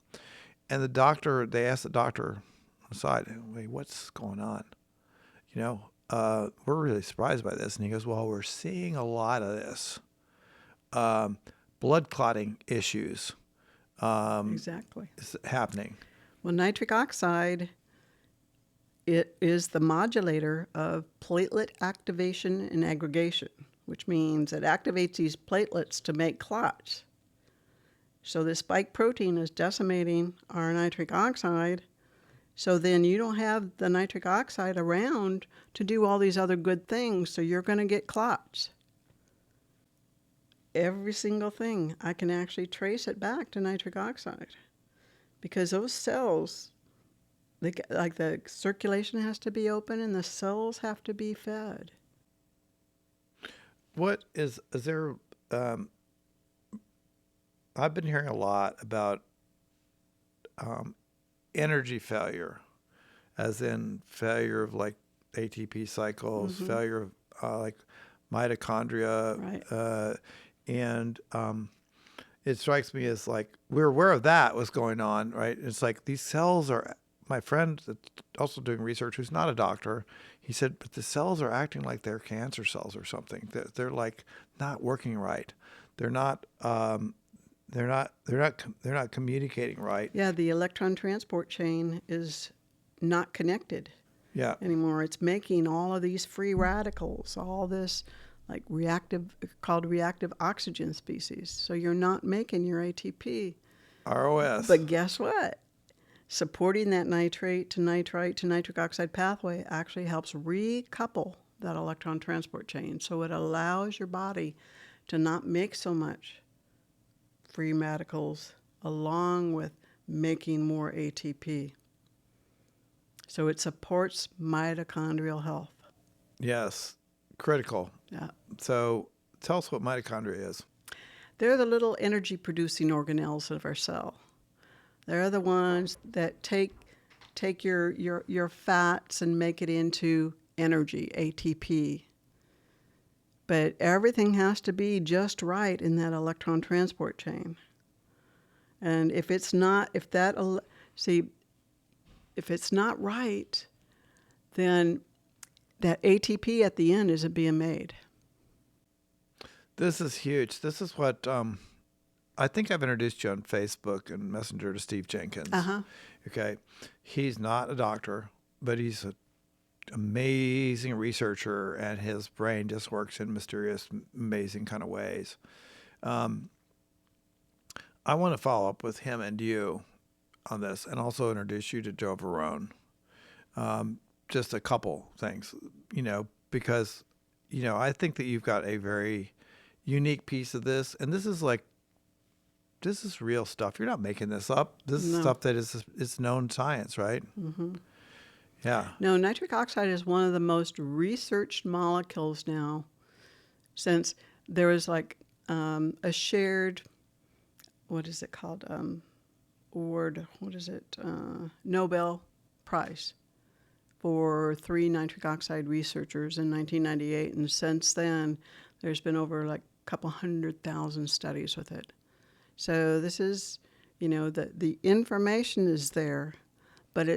And they asked the doctor aside, "Wait, what's going on? We're really surprised by this." And he goes, "Well, we're seeing a lot of this. Blood clotting issues
Exactly.
is happening."
Well, nitric oxide, it is the modulator of platelet activation and aggregation, which means it activates these platelets to make clots. So this spike protein is decimating our nitric oxide. So then you don't have the nitric oxide around to do all these other good things. So you're going to get clots. Every single thing, I can actually trace it back to nitric oxide, because those cells, like the circulation has to be open and the cells have to be fed.
What is there? I've been hearing a lot about energy failure, as in failure of like ATP cycles, failure of like mitochondria,
Right.
and it strikes me as like we're aware of that was going on, right? It's like these cells are. My friend that's also doing research, who's not a doctor, he said, but the cells are acting like they're cancer cells or something. They're like not working right. They're not. They're not communicating right.
Yeah, the electron transport chain is not connected
Yeah.
anymore. It's making all of these free radicals, all this like called reactive oxygen species. So you're not making your ATP.
ROS.
But guess what? Supporting that nitrate to nitrite to nitric oxide pathway actually helps recouple that electron transport chain. So it allows your body to not make so much free radicals along with making more ATP. So it supports mitochondrial health.
Yes. Critical.
Yeah.
So tell us what mitochondria is.
They're the little energy producing organelles of our cell. They're the ones that take your fats and make it into energy, ATP. But everything has to be just right in that electron transport chain. And if it's not, if it's not right, then that ATP at the end isn't being made.
This is huge. This is what I think I've introduced you on Facebook and Messenger to Steve Jenkins.
Uh-huh.
Okay. He's not a doctor, but he's an amazing researcher, and his brain just works in mysterious, amazing kind of ways. I want to follow up with him and you on this, and also introduce you to Joe Verone. Just a couple things, because, I think that you've got a very unique piece of this, and this is real stuff. You're not making this up. This is
No.
stuff that is known science, right?
Mm-hmm.
Yeah.
No, nitric oxide is one of the most researched molecules now, since there is like a shared, what is it called? Nobel Prize for 3 nitric oxide researchers in 1998. And since then, there's been over like a couple 100,000 studies with it. So this is, the information is there, but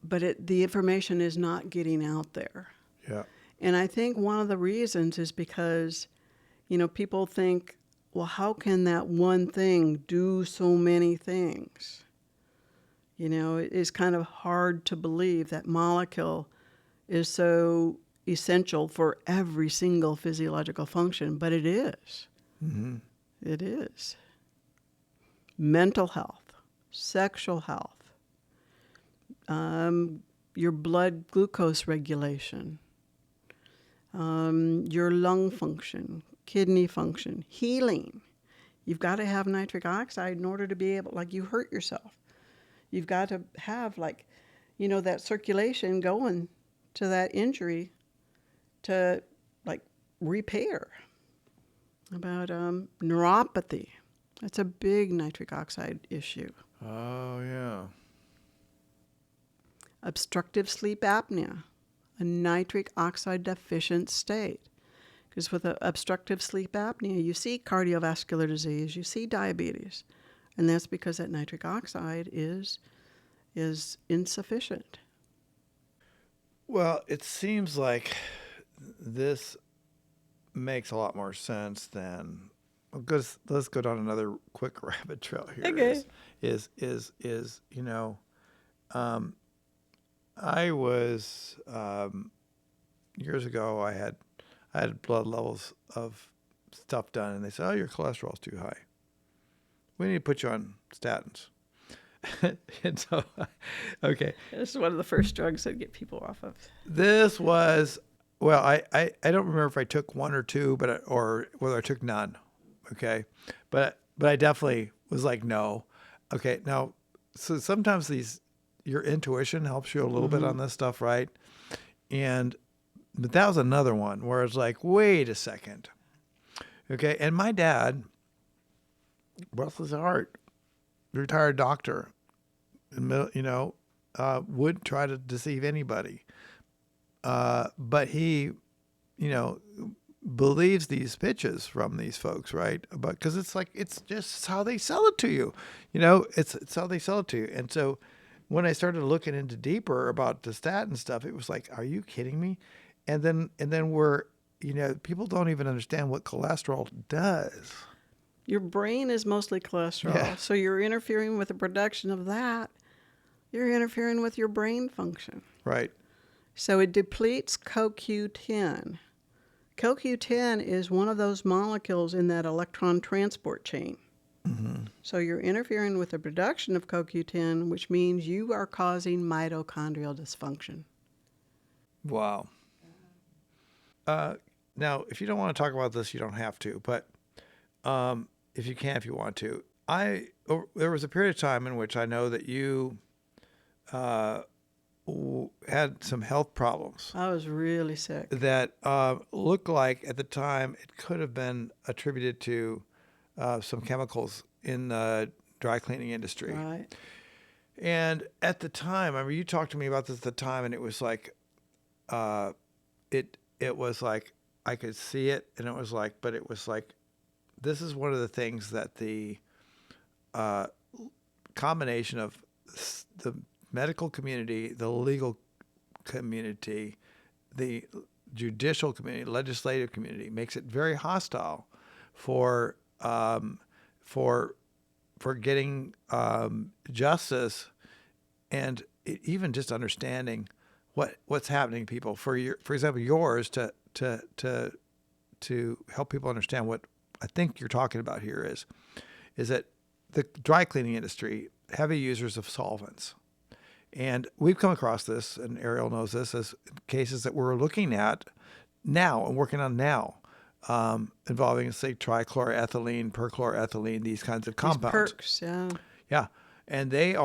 the information is not getting out there.
Yeah.
And I think one of the reasons is because, people think, well, how can that one thing do so many things? It is kind of hard to believe that molecule is so essential for every single physiological function, but it is.
Mm-hmm.
It is. Mental health, sexual health, your blood glucose regulation, your lung function, kidney function, healing. You've got to have nitric oxide in order to be able, like you hurt yourself. You've got to have that circulation going to that injury to repair. About neuropathy. That's a big nitric oxide issue.
Oh, yeah.
Obstructive sleep apnea, a nitric oxide deficient state. Because with obstructive sleep apnea, you see cardiovascular disease, you see diabetes. And that's because that nitric oxide is insufficient.
Well, it seems like this makes a lot more sense than. Let's go down another quick rabbit trail here.
Okay.
I was years ago. I had blood levels of stuff done, and they said, "Oh, your cholesterol's too high." we need to put you on statins. And so, okay,
This is one of the first drugs that get people off of.
this was, well, I don't remember if I took one or two, or whether I took none. Okay. But I definitely was like, no. Okay. Now, so sometimes your intuition helps you a little bit on this stuff, right? But that was another one where it's like, wait a second. Okay. And my dad, bless his heart, retired doctor, would try to deceive anybody. But he, believes these pitches from these folks, right? But because it's just how they sell it to you, it's how they sell it to you. And so when I started looking into deeper about the statin stuff, it was like, are you kidding me? And then people don't even understand what cholesterol does.
Your brain is mostly cholesterol,
Yeah.
so you're interfering with the production of that. You're interfering with your brain function.
Right.
So it depletes CoQ10. CoQ10 is one of those molecules in that electron transport chain. So you're interfering with the production of CoQ10, which means you are causing mitochondrial dysfunction.
Wow. Now, if you don't want to talk about this, you don't have to. But if you can, if you want to, there was a period of time in which I know that you had some health problems
I was really sick.
that looked like at the time it could have been attributed to some chemicals in the dry cleaning industry.
Right.
And at the time, I mean, you talked to me about this at the time, and it was like, it was like I could see it, and it was like, but it was like, this is one of the things that the combination of the medical community, the legal community, the judicial community, legislative community makes it very hostile for getting justice and even just understanding what's happening to people. For example, yours to help people understand what I think you're talking about here is that the dry cleaning industry, heavy users of solvents. And we've come across this, and Ariel knows this, as cases that we're looking at now and working on now, involving, say, trichloroethylene, perchloroethylene, these kinds of compounds.
These perks, yeah.
Yeah. And they're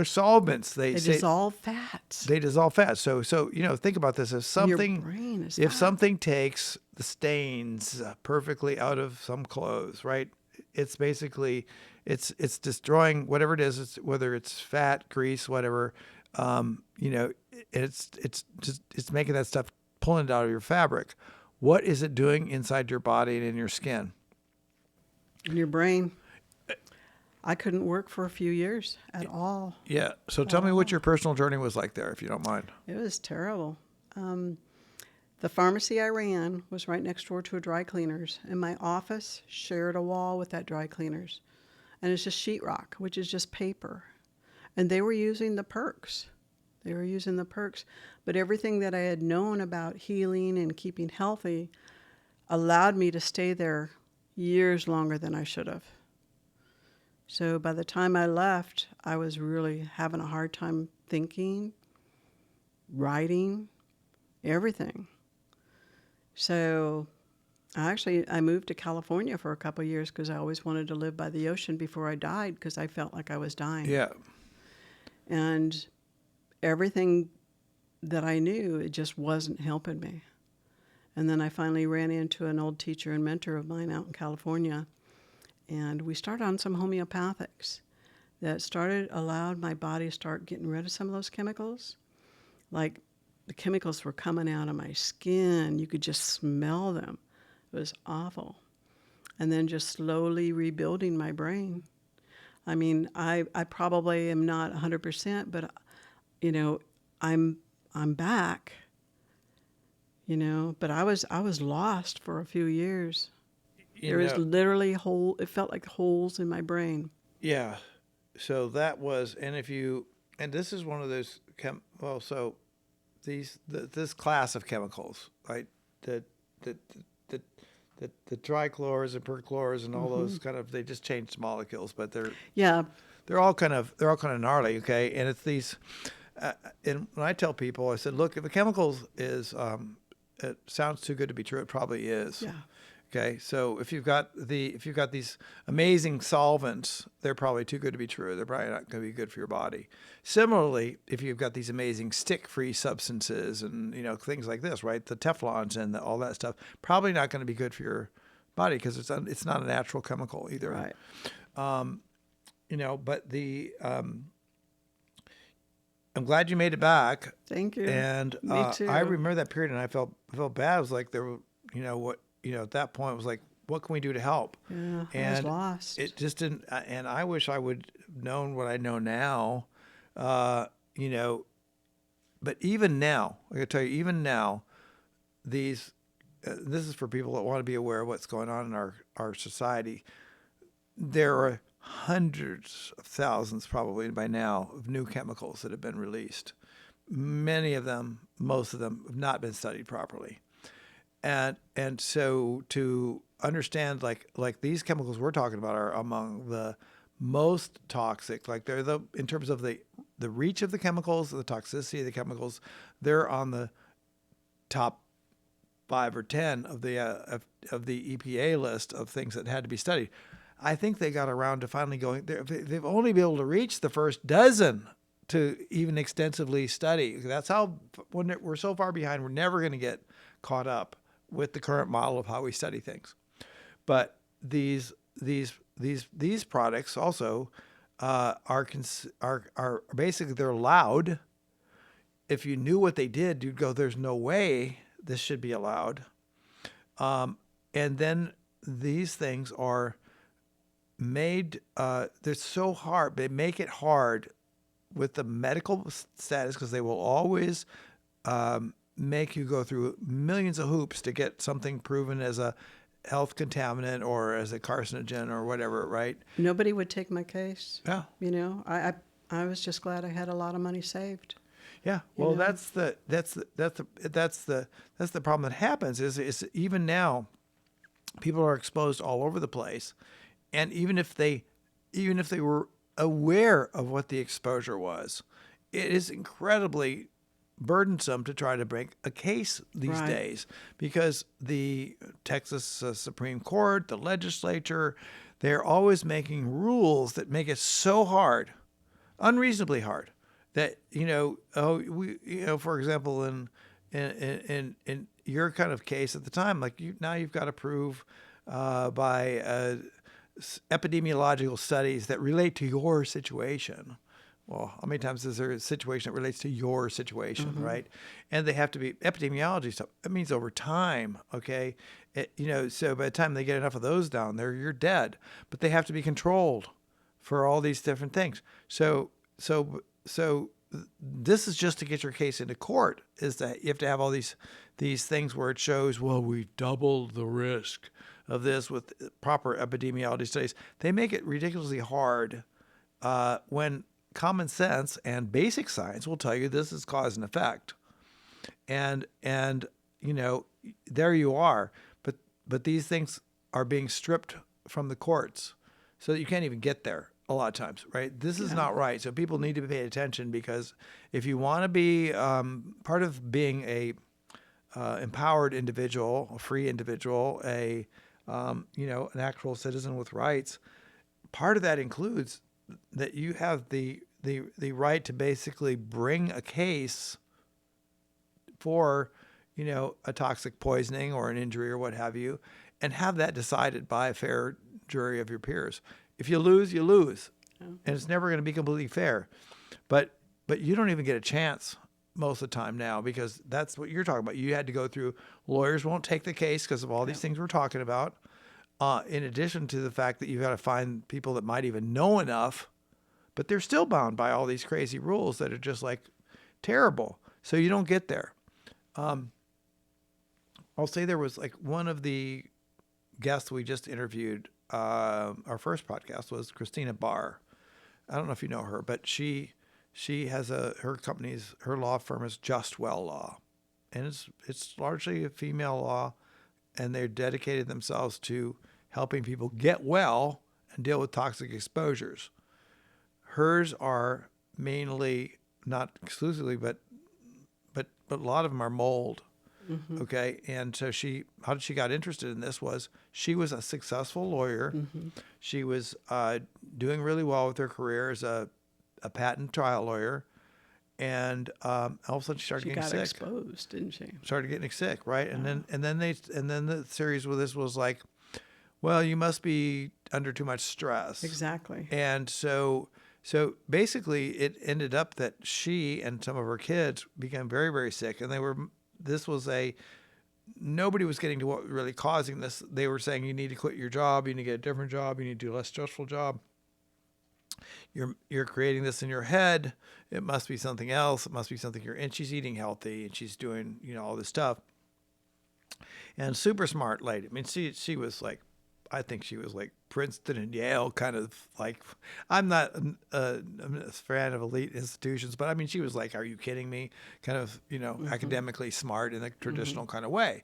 solvents. They
dissolve fats.
They dissolve fat. So think about this.
And your brain is
If
fat.
something takes the stains perfectly out of some clothes, right? It's basically it's destroying whatever it is. Whether it's fat, grease, whatever. It's making that stuff, pulling it out of your fabric. What is it doing inside your body and in your skin?
In your brain. I couldn't work for a few years at all.
Yeah. So tell me what your personal journey was like there, if you don't mind.
It was terrible. The pharmacy I ran was right next door to a dry cleaner's, and my office shared a wall with that dry cleaner's. And it's just sheetrock, which is just paper. And they were using the perks. But everything that I had known about healing and keeping healthy allowed me to stay there years longer than I should have. So by the time I left, I was really having a hard time thinking, writing, everything. So I moved to California for a couple of years because I always wanted to live by the ocean before I died because I felt like I was dying.
Yeah.
And everything that I knew, it just wasn't helping me. And then I finally ran into an old teacher and mentor of mine out in California. And we started on some homeopathics that allowed my body to start getting rid of some of those chemicals. Like the chemicals were coming out of my skin. You could just smell them. It was awful. And then just slowly rebuilding my brain. I mean, I probably am not 100%, but, I'm back, but I was lost for a few years. There was literally it felt like holes in my brain.
Yeah. So that was, and this is one of those, this class of chemicals, right? That the trichlors and perchlors and all those kind of, they just changed molecules, but
Yeah.
they're all kind of gnarly. Okay, and it's these. And when I tell people, I said, look, if a chemical is it sounds too good to be true, it probably is.
Yeah.
Okay, so if you've got these amazing solvents, they're probably too good to be true. They're probably not going to be good for your body. Similarly, if you've got these amazing stick-free substances and things like this, right? The Teflons and all that stuff, probably not going to be good for your body because it's not a natural chemical either.
Right.
But I'm glad you made it back.
Thank you.
And
Me too.
I remember that period, and I felt bad. It was like there were, at that point, it was like, what can we do to help?
Yeah, I was
And
lost.
it just didn't. And I wish I would have known what I know now. But even now, I can tell you, even now, this is for people that want to be aware of what's going on in our society. There are hundreds of thousands, probably by now, of new chemicals that have been released. Many of them, most of them, have not been studied properly. And so to understand, like these chemicals we're talking about are among the most toxic. Like they're in terms of the reach of the chemicals, the toxicity of the chemicals, they're on the top 5 or 10 of the EPA list of things that had to be studied. I think they got around to finally going there. They've only been able to reach the first dozen to even extensively study. That's how, when we're so far behind, we're never going to get caught up with the current model of how we study things. But these products also are basically, they're allowed. If you knew what they did, you'd go, "There's no way this should be allowed." And then these things are made. They're so hard. They make it hard with the medical status because they will always make you go through millions of hoops to get something proven as a health contaminant or as a carcinogen or whatever, right?
Nobody would take my case.
Yeah.
I was just glad I had a lot of money saved.
Yeah. Well, that's the problem that happens is even now people are exposed all over the place. And even if they were aware of what the exposure was, it is incredibly burdensome to try to bring a case these
Right.
days because the Texas Supreme Court, the legislature, they're always making rules that make it so hard, unreasonably hard, that for example, in your kind of case at the time, like you've got to prove by epidemiological studies that relate to your situation. Well, how many times is there a situation that relates to your situation, right? And they have to be epidemiology stuff. It means over time, okay? So by the time they get enough of those down there, you're dead. But they have to be controlled for all these different things. So this is just to get your case into court. Is that you have to have all these things where it shows, well, we doubled the risk of this with proper epidemiology studies. They make it ridiculously hard when common sense and basic science will tell you this is cause and effect. And there you are. But these things are being stripped from the courts so that you can't even get there a lot of times, right? This is not right. So people need to pay attention because if you want to be part of being a empowered individual, a free individual, an actual citizen with rights, part of that includes that you have the right to basically bring a case for, a toxic poisoning or an injury or what have you, and have that decided by a fair jury of your peers. If you lose, you lose, and it's never going to be completely fair. But you don't even get a chance most of the time now because that's what you're talking about. You had to go through, lawyers won't take the case because of all these things we're talking about. In addition to the fact that you've got to find people that might even know enough, but they're still bound by all these crazy rules that are just like terrible. So you don't get there. I'll say there was like one of the guests we just interviewed, our first podcast was Christina Barr. I don't know if you know her, but she has her law firm is Just Well Law. And it's largely a female law and they're dedicated themselves to helping people get well and deal with toxic exposures. Hers are mainly, not exclusively, but a lot of them are mold.
Mm-hmm.
Okay. And so how she got interested in this was she was a successful lawyer.
Mm-hmm.
She was doing really well with her career as a patent trial lawyer. And all of a sudden she started
She
getting
got
sick.
exposed, didn't she?
Started getting sick, right?
Yeah.
And then the series with this was like, well, you must be under too much stress.
Exactly.
And so basically it ended up that she and some of her kids became very, very sick. And nobody was getting to what really causing this. They were saying, you need to quit your job. You need to get a different job. You need to do a less stressful job. You're creating this in your head. It must be something else. It must be something and she's eating healthy and she's doing, all this stuff. And super smart lady. I mean, she was like, I think she was like Princeton and Yale kind of like, I'm not a fan of elite institutions, but I mean, she was like, are you kidding me? Kind of, academically smart in a traditional kind of way.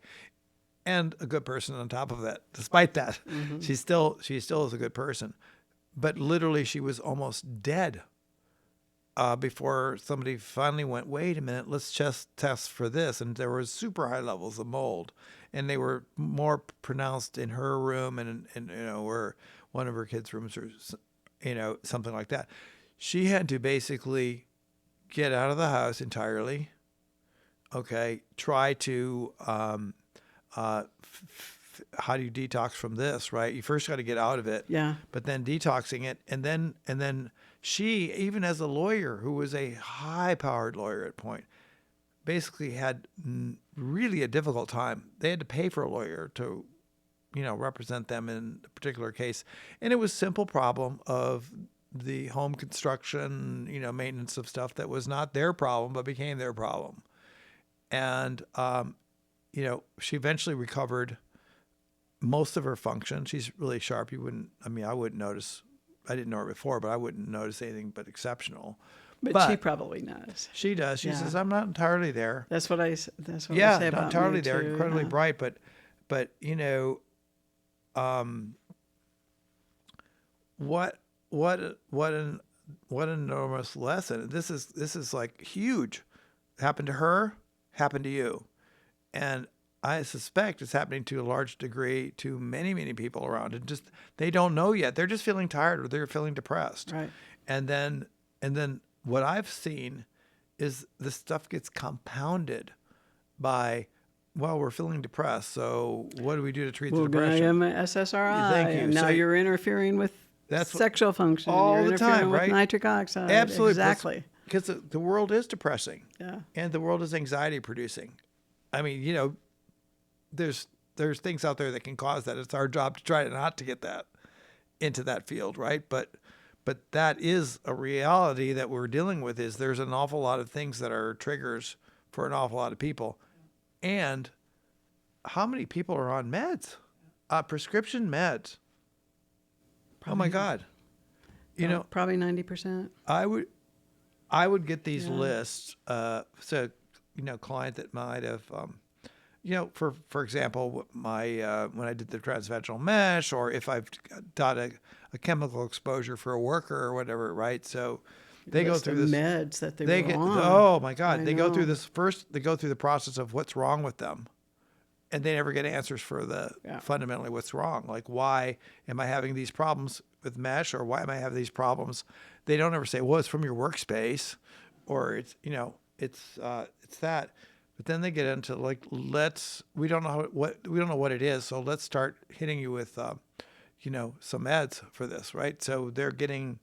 And a good person on top of that. Despite that, she still is a good person. But literally she was almost dead before somebody finally went, wait a minute, let's just test for this. And there was super high levels of mold. And they were more pronounced in her room and or one of her kids' rooms or, something like that. She had to basically get out of the house entirely. Okay. Try to, how do you detox from this, right? You first got to get out of it.
Yeah.
But then detoxing it. And then she, even as a lawyer who was a high powered lawyer at point, basically had really a difficult time. They had to pay for a lawyer to, represent them in a particular case. And it was a simple problem of the home construction, maintenance of stuff that was not their problem, but became their problem. And, she eventually recovered most of her function. She's really sharp. I wouldn't notice. I didn't know her before, but I wouldn't notice anything but exceptional.
But she probably knows.
She does. She
Yeah.
says, "I'm not entirely there."
That's what I say
not
about
entirely
me
there.
too,
Incredibly
yeah.
bright, but what an enormous lesson. This is like huge. Happened to her, happened to you, and I suspect it's happening to a large degree to many, many people around. And just they don't know yet. They're just feeling tired or they're feeling depressed.
Right.
And then what I've seen is this stuff gets compounded by, well, we're feeling depressed. So what do we do to treat the depression?
I'm an SSRI.
Thank you.
And now
So
you're interfering with sexual function.
all
you're
the
interfering
time,
with
right?
nitric oxide.
Absolutely.
Exactly.
Because the world is depressing.
Yeah.
And the world is anxiety producing. I mean, there's things out there that can cause that. It's our job to try not to get that into that field, right? But that is a reality that we're dealing with. Is there's an awful lot of things that are triggers for an awful lot of people, and how many people are on meds, prescription meds?
Probably,
oh my God,
probably 90%.
I would get these lists. So client that might have. For example, my when I did the transvaginal mesh, or if I've got a chemical exposure for a worker or whatever, right? So they go through this
meds that they were on.
Oh my God! They
know.
go through this first. They go through the process of what's wrong with them, and they never get answers for fundamentally what's wrong. Like, why am I having these problems with mesh, or why am I having these problems? They don't ever say, well, it's from your workspace, or it's it's that. But then they get into like, we don't know what it is, so let's start hitting you with, some meds for this, right? So they're getting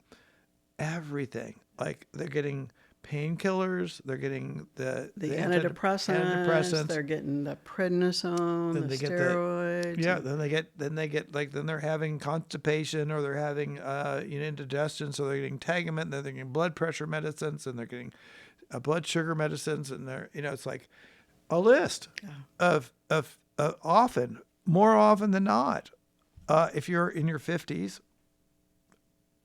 everything. Like they're getting painkillers, they're getting the
antidepressants, they're getting the prednisone,
then
the
they
steroids.
Then they're having constipation, or they're having indigestion, so they're getting Tagamet, then they're getting blood pressure medicines, and they're getting blood sugar medicines, and they're it's like a list of more often than not, if you're in your 50s,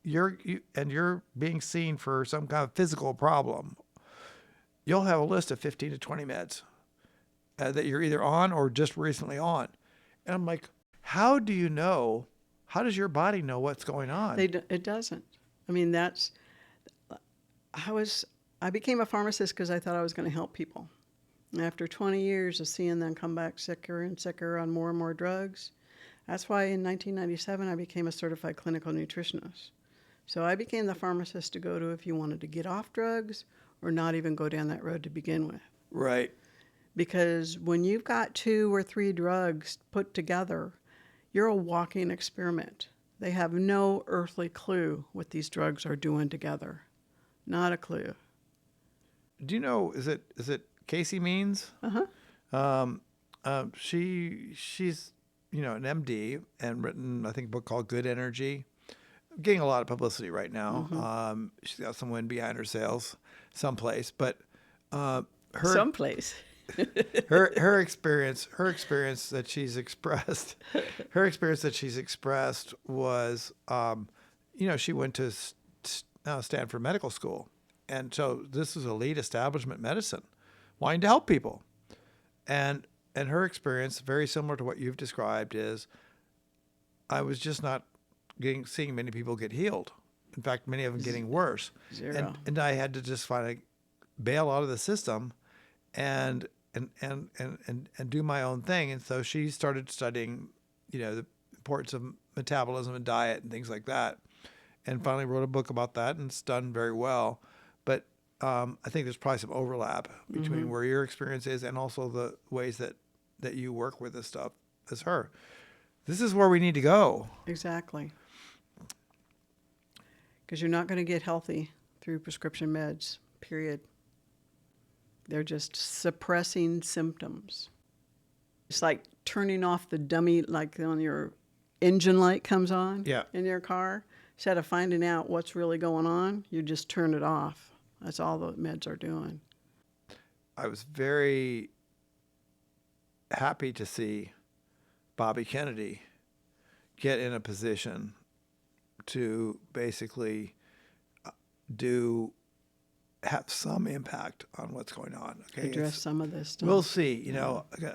you're being seen for some kind of physical problem, you'll have a list of 15 to 20 meds that you're either on or just recently on, And I'm like, how do you know? How does your body know what's going on?
It doesn't. I mean, I became a pharmacist because I thought I was going to help people. And after 20 years of seeing them come back sicker and sicker on more and more drugs, that's why in 1997 I became a certified clinical nutritionist. So I became the pharmacist to go to if you wanted to get off drugs or not even go down that road to begin with.
Right.
Because when you've got 2 or 3 drugs put together, you're a walking experiment. They have no earthly clue what these drugs are doing together. Not a clue.
Do you know, is it Casey Means?
Uh-huh.
She's an MD and written, I think, a book called Good Energy. Getting a lot of publicity right now.
Mm-hmm.
She's got some wind behind her sails someplace, but her
Someplace.
her experience that she's expressed was she went to Stanford Medical School, and so this is elite establishment medicine, wanting to help people, and her experience, very similar to what you've described, is I was just not seeing many people get healed. In fact, many of them getting worse.
Zero.
And I had to just finally bail out of the system and do my own thing. And so she started studying, the importance of metabolism and diet and things like that. And finally wrote a book about that, and it's done very well. But I think there's probably some overlap between where your experience is and also the ways that you work with this stuff as her. This is where we need to go.
Exactly. Because you're not going to get healthy through prescription meds, period. They're just suppressing symptoms. It's like turning off the dummy, like when your engine light comes on in your car. Instead of finding out what's really going on, you just turn it off. That's all the meds are doing.
I was very happy to see Bobby Kennedy get in a position to basically have some impact on what's going on. Okay,
Address some of this stuff.
We'll see,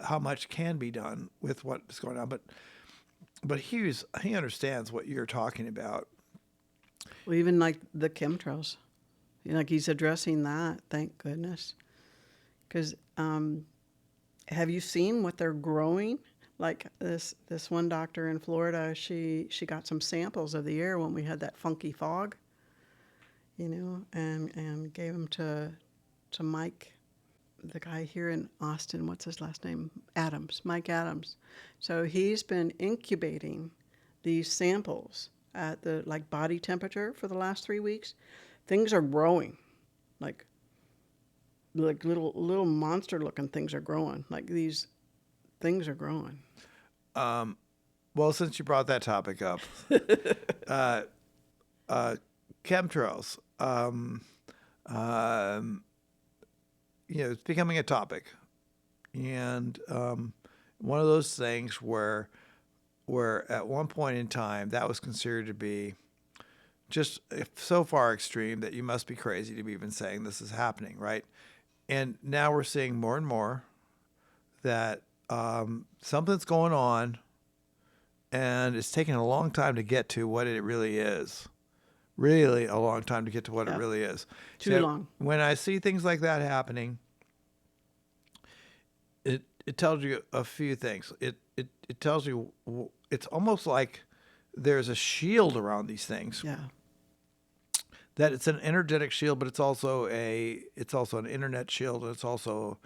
how much can be done with what's going on, but he understands what you're talking about.
Well, even like the chemtrails, like he's addressing that. Thank goodness. Because have you seen what they're growing? Like this one doctor in Florida, she got some samples of the air when we had that funky fog, and gave them to Mike, the guy here in Austin. What's his last name? Mike Adams. So he's been incubating these samples at the body temperature for the last 3 weeks. Things are growing, like little monster looking things are growing. Like these things are growing.
Well, since you brought that topic up, chemtrails, it's becoming a topic, and one of those things where at one point in time that was considered to be just so far extreme that you must be crazy to be even saying this is happening, right? And now we're seeing more and more that something's going on, and it's taking a long time to get to what it really is. Really a long time to get to what it really is.
Too long.
When I see things like that happening, it tells you a few things. It tells you it's almost like there's a shield around these things.
Yeah.
That it's an energetic shield, but it's also an internet shield, and it's also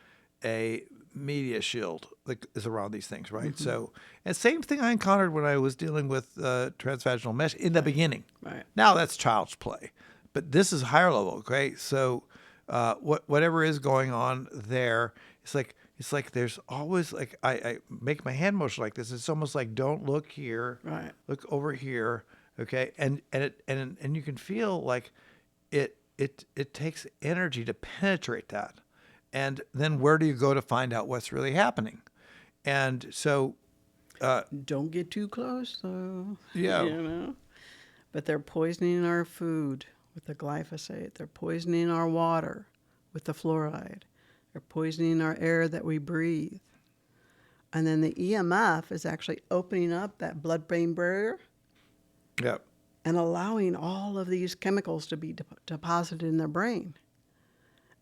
a media shield that is around these things, right?
Mm-hmm.
So, and same thing I encountered when I was dealing with transvaginal mesh in the beginning.
Right.
Now that's child's play, but this is higher level. Okay, so whatever is going on there, it's like there's always like I make my hand motion like this. It's almost like don't look here,
Right.
look over here. Okay, and you can feel like it takes energy to penetrate that. And then where do you go to find out what's really happening? And so...
don't get too close, though.
Yeah.
But they're poisoning our food with the glyphosate. They're poisoning our water with the fluoride. They're poisoning our air that we breathe. And then the EMF is actually opening up that blood-brain barrier
Yeah.
and allowing all of these chemicals to be deposited in their brain.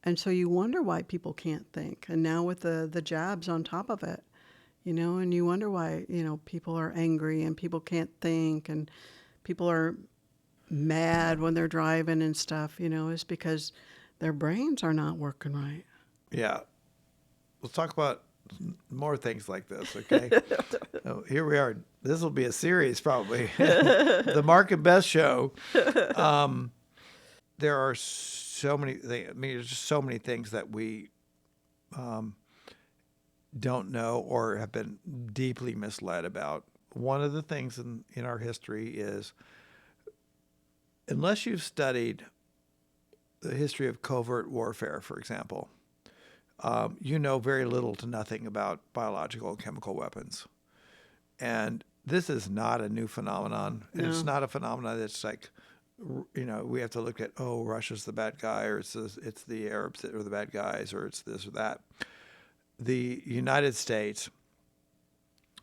And so you wonder why people can't think. And now with the jabs on top of it, and you wonder why, people are angry and people can't think and people are mad when they're driving and stuff, is because their brains are not working right.
Yeah. Let's talk about more things like this, okay? Oh, here we are. This will be a series, probably. The Mark and Beth Show. There are so many things. I mean, there's just so many things that we don't know or have been deeply misled about. One of the things in our history is, unless you've studied the history of covert warfare, for example, you know very little to nothing about biological and chemical weapons. And this is not a new phenomenon. And it's not a phenomenon that's like, we have to look at, Russia's the bad guy, or it's the Arabs that are the bad guys, or it's this or that. The United States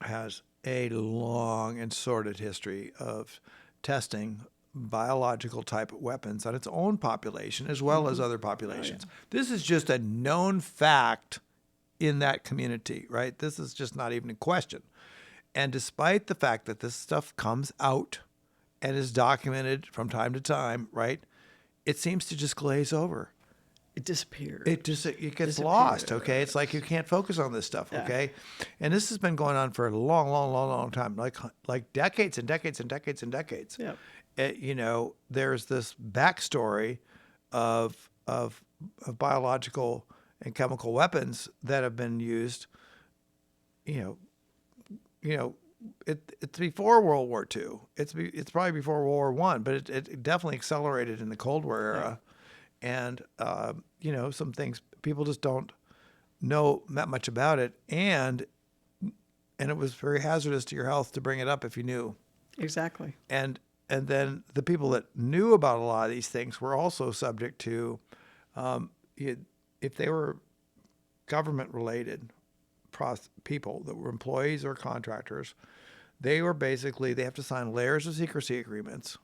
has a long and sordid history of testing biological type weapons on its own population as well as other populations. Oh, yeah. This is just a known fact in that community, right? This is just not even a question. And despite the fact that this stuff comes out and is documented from time to time, right, it seems to just glaze over.
It disappears.
It gets lost, okay? It's like you can't focus on this stuff, okay? And this has been going on for a long, long, long, long time, like decades and decades and decades and decades.
Yeah.
There's this backstory of biological and chemical weapons that have been used. It's before World War II. It's probably before World War I, but it definitely accelerated in the Cold War era. And some things people just don't know that much about it, and it was very hazardous to your health to bring it up if you knew.
Exactly.
And then the people that knew about a lot of these things were also subject to, if they were government-related people that were employees or contractors, they have to sign layers of secrecy agreements,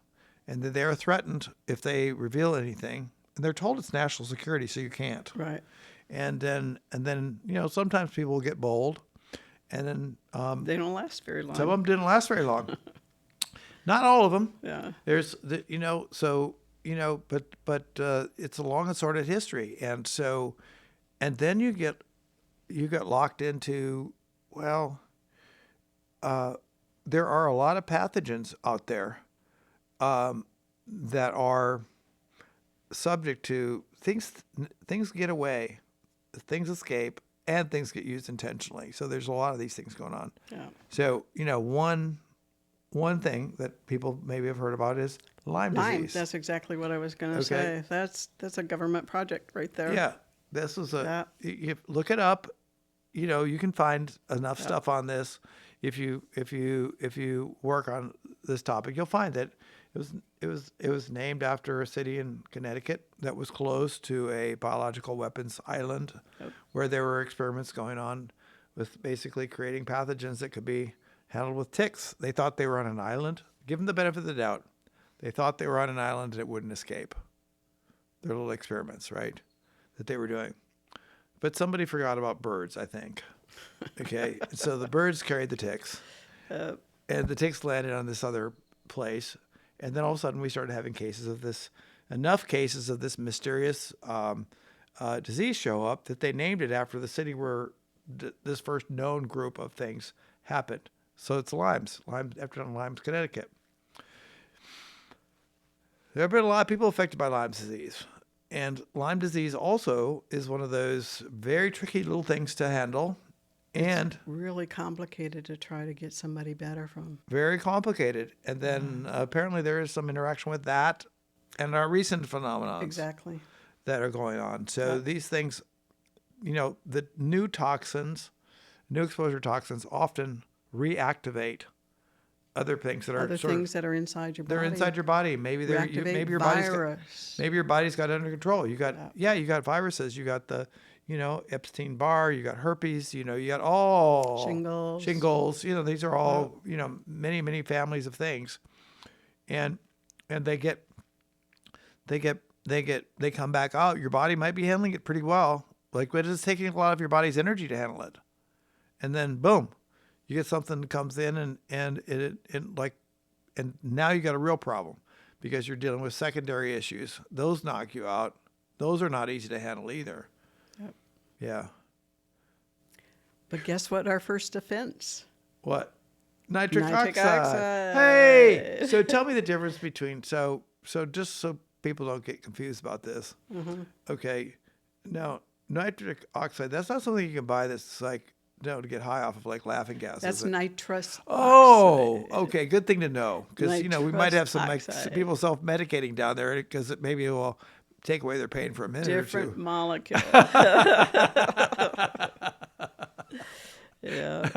and then they are threatened if they reveal anything. And they're told it's national security, so you can't.
Right.
And then sometimes people will get bold, and then
they don't last very long.
Some of them didn't last very long. Not all of them.
Yeah.
There's but it's a long and sordid history, and then you get locked into, there are a lot of pathogens out there that are subject to things get away, things escape, and things get used intentionally. So there's a lot of these things going on.
Yeah.
So, one thing that people maybe have heard about is Lyme disease.
That's exactly what I was going to say. That's a government project right there.
Yeah. This is you look it up. You can find enough stuff on this. If you work on this topic, you'll find that it was named after a city in Connecticut that was close to a biological weapons island, where there were experiments going on with basically creating pathogens that could be handled with ticks. They thought they were on an island. Give them the benefit of the doubt. They thought they were on an island and it wouldn't escape. Their little experiments, right, that they were doing. But somebody forgot about birds, I think. Okay, so the birds carried the ticks, and the ticks landed on this other place. And then all of a sudden we started having enough cases of this mysterious disease show up that they named it after the city where this first known group of things happened. So it's Lyme, after Lyme, Connecticut. There have been a lot of people affected by Lyme disease. And Lyme disease also is one of those very tricky little things to handle. And
it's really complicated to try to get somebody better from.
Very complicated. And then apparently there is some interaction with that and our recent phenomena.
Exactly.
That are going on. So these things, the new exposure toxins often reactivate other things that are
inside your body.
They're inside your body. Maybe your body's got under control. You got viruses. You got Epstein-Barr, you got herpes, you got all
Shingles.
shingles, these are all, many, many families of things. And, and they come back out. Your body might be handling it pretty well. Like, but it's taking a lot of your body's energy to handle it. And then boom, you get something that comes in and now you got a real problem because you're dealing with secondary issues. Those knock you out. Those are not easy to handle either.
Yep.
Yeah.
But guess what? Our first defense.
What? Nitric
Nitric
oxide.
oxide.
Hey, so tell me the difference between, so just so people don't get confused about this.
Mm-hmm.
Okay. Now, nitric oxide, that's not something you can buy that's like, to get high off of, like laughing gas.
That's nitrous
Oh,
oxide.
okay. Good thing to know. Because, we might have some
oxide.
people self-medicating down there because it maybe will take away their pain for a minute
Different
or two.
molecule. Yeah.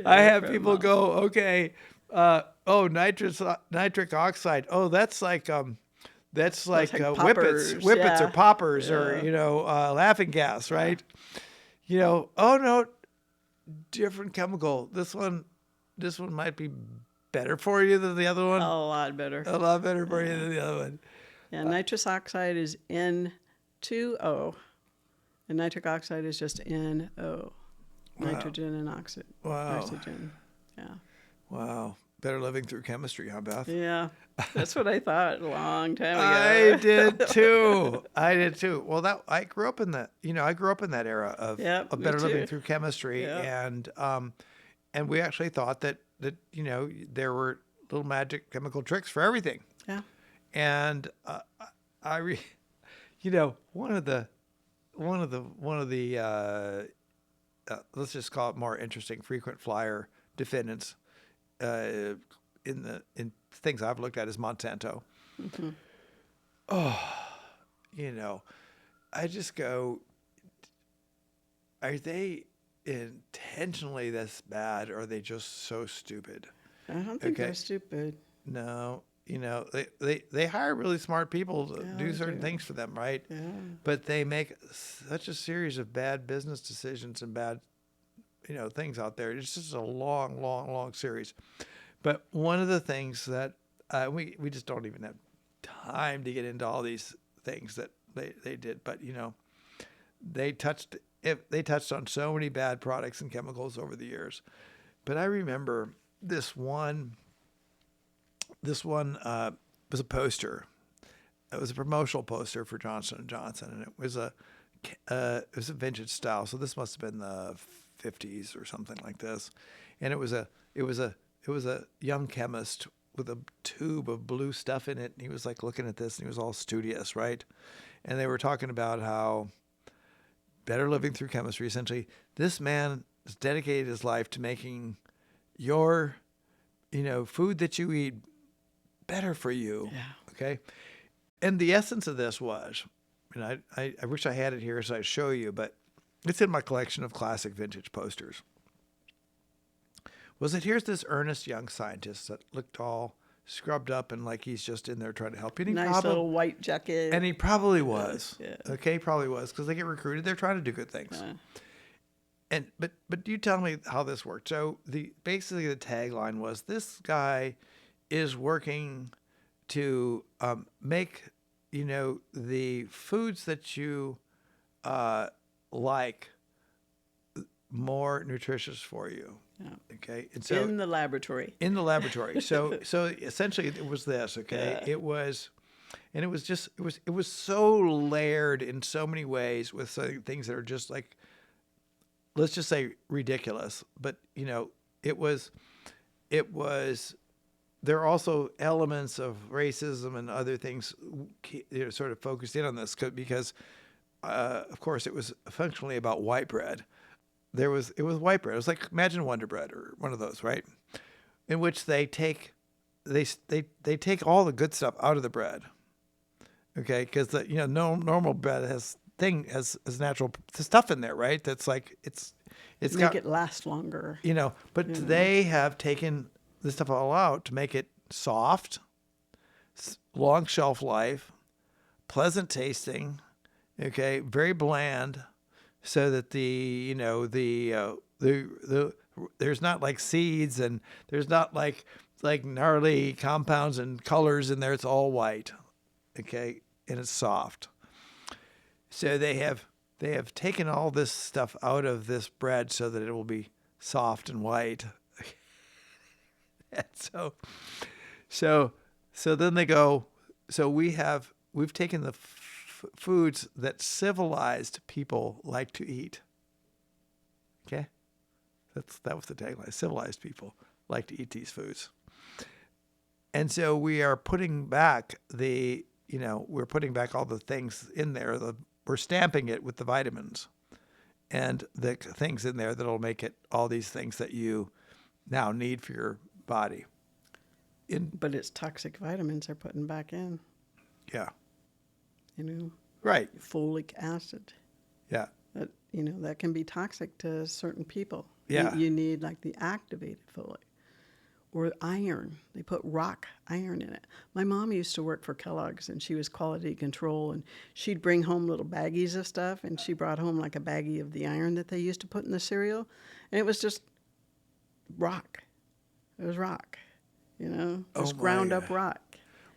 I have people go, okay, nitric oxide. Oh, that's like whippets,
poppers,
or poppers, or laughing gas, right? Oh no, different chemical. This one might be better for you than the other one.
A lot better.
A lot better for you than the other one.
Yeah, nitrous oxide is N2O, and nitric oxide is just NO. Nitrogen and oxygen. Yeah.
Wow. Better living through chemistry, huh, Beth?
Yeah. That's what I thought a long time ago.
I did too. Well, I grew up in that. I grew up in that era of better living through chemistry, and we actually thought that there were little magic chemical tricks for everything.
Yeah.
And one of the let's just call it more interesting frequent flyer defendants in things I've looked at is Monsanto.
Mm-hmm.
I just go, are they intentionally this bad, or are they just so stupid?
I don't think they're stupid.
No, they hire really smart people to do certain things for them, right?
Yeah.
But they make such a series of bad business decisions and bad, things out there. It's just a long, long, long series. But one of the things that we just don't even have time to get into all these things that they did. But they touched on so many bad products and chemicals over the years. But I remember this one was a poster. It was a promotional poster for Johnson & Johnson, and it was a vintage style. So this must have been the 50s or something like this. And it was a young chemist with a tube of blue stuff in it, and he was like looking at this, and he was all studious, right? And they were talking about how better living through chemistry. Essentially, this man has dedicated his life to making your food that you eat better for you.
Yeah.
Okay. And the essence of this was, and I wish I had it here so I'd show you, but it's in my collection of classic vintage posters. Was that here's this earnest young scientist that looked all scrubbed up and like he's just in there trying to help you. And
Nice little white jacket.
And he probably was.
Yeah.
Okay, probably was, because they get recruited. They're trying to do good things. But you tell me how this worked. So basically the tagline was, this guy is working to make the foods that you like more nutritious for you.
Yeah.
Okay. And so
in the laboratory.
So essentially it was this. Okay.
Yeah.
It was so layered in so many ways with things that are just like, let's just say ridiculous. But it was. There are also elements of racism and other things sort of focused in on this because, of course, it was functionally about white bread. It was white bread. It was like, imagine Wonder Bread or one of those, right? In which they take all the good stuff out of the bread. Okay, because normal bread has natural stuff in there, right? That's like it's
make it last longer.
But they have taken this stuff all out to make it soft, long shelf life, pleasant tasting, Okay, very bland, so that the there's not like seeds, and there's not like gnarly compounds and colors in there. It's all white. Okay, and it's soft. So they have taken all this stuff out of this bread so that it will be soft and white. And so so then they go. So we've taken the foods that civilized people like to eat. Okay, that was the tagline. Civilized people like to eat these foods, and so we are putting back we're putting back all the things in there. We're stamping it with the vitamins and the things in there that'll make it all these things that you now need for your body.
But it's toxic vitamins they're putting back in.
Yeah.
Right. Folic acid.
Yeah.
That can be toxic to certain people.
Yeah.
You need like the activated folic. Or iron. They put rock iron in it. My mom used to work for Kellogg's, and she was quality control, and she'd bring home little baggies of stuff, and she brought home like a baggie of the iron that they used to put in the cereal, and it was just rock. It was rock, just ground up rock.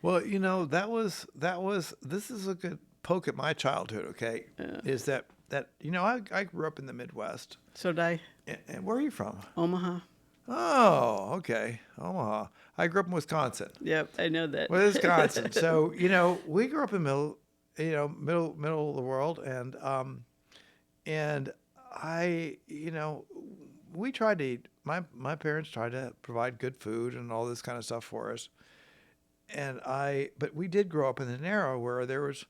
Well, this is a good poke at my childhood, okay?
Yeah.
Is that I grew up in the Midwest.
So did I.
And where are you from?
Omaha.
Oh, okay. Omaha. I grew up in Wisconsin.
Yep, I know that.
Wisconsin. So, we grew up in middle of the world, and we tried to eat. My parents tried to provide good food and all this kind of stuff for us. But we did grow up in an era where there was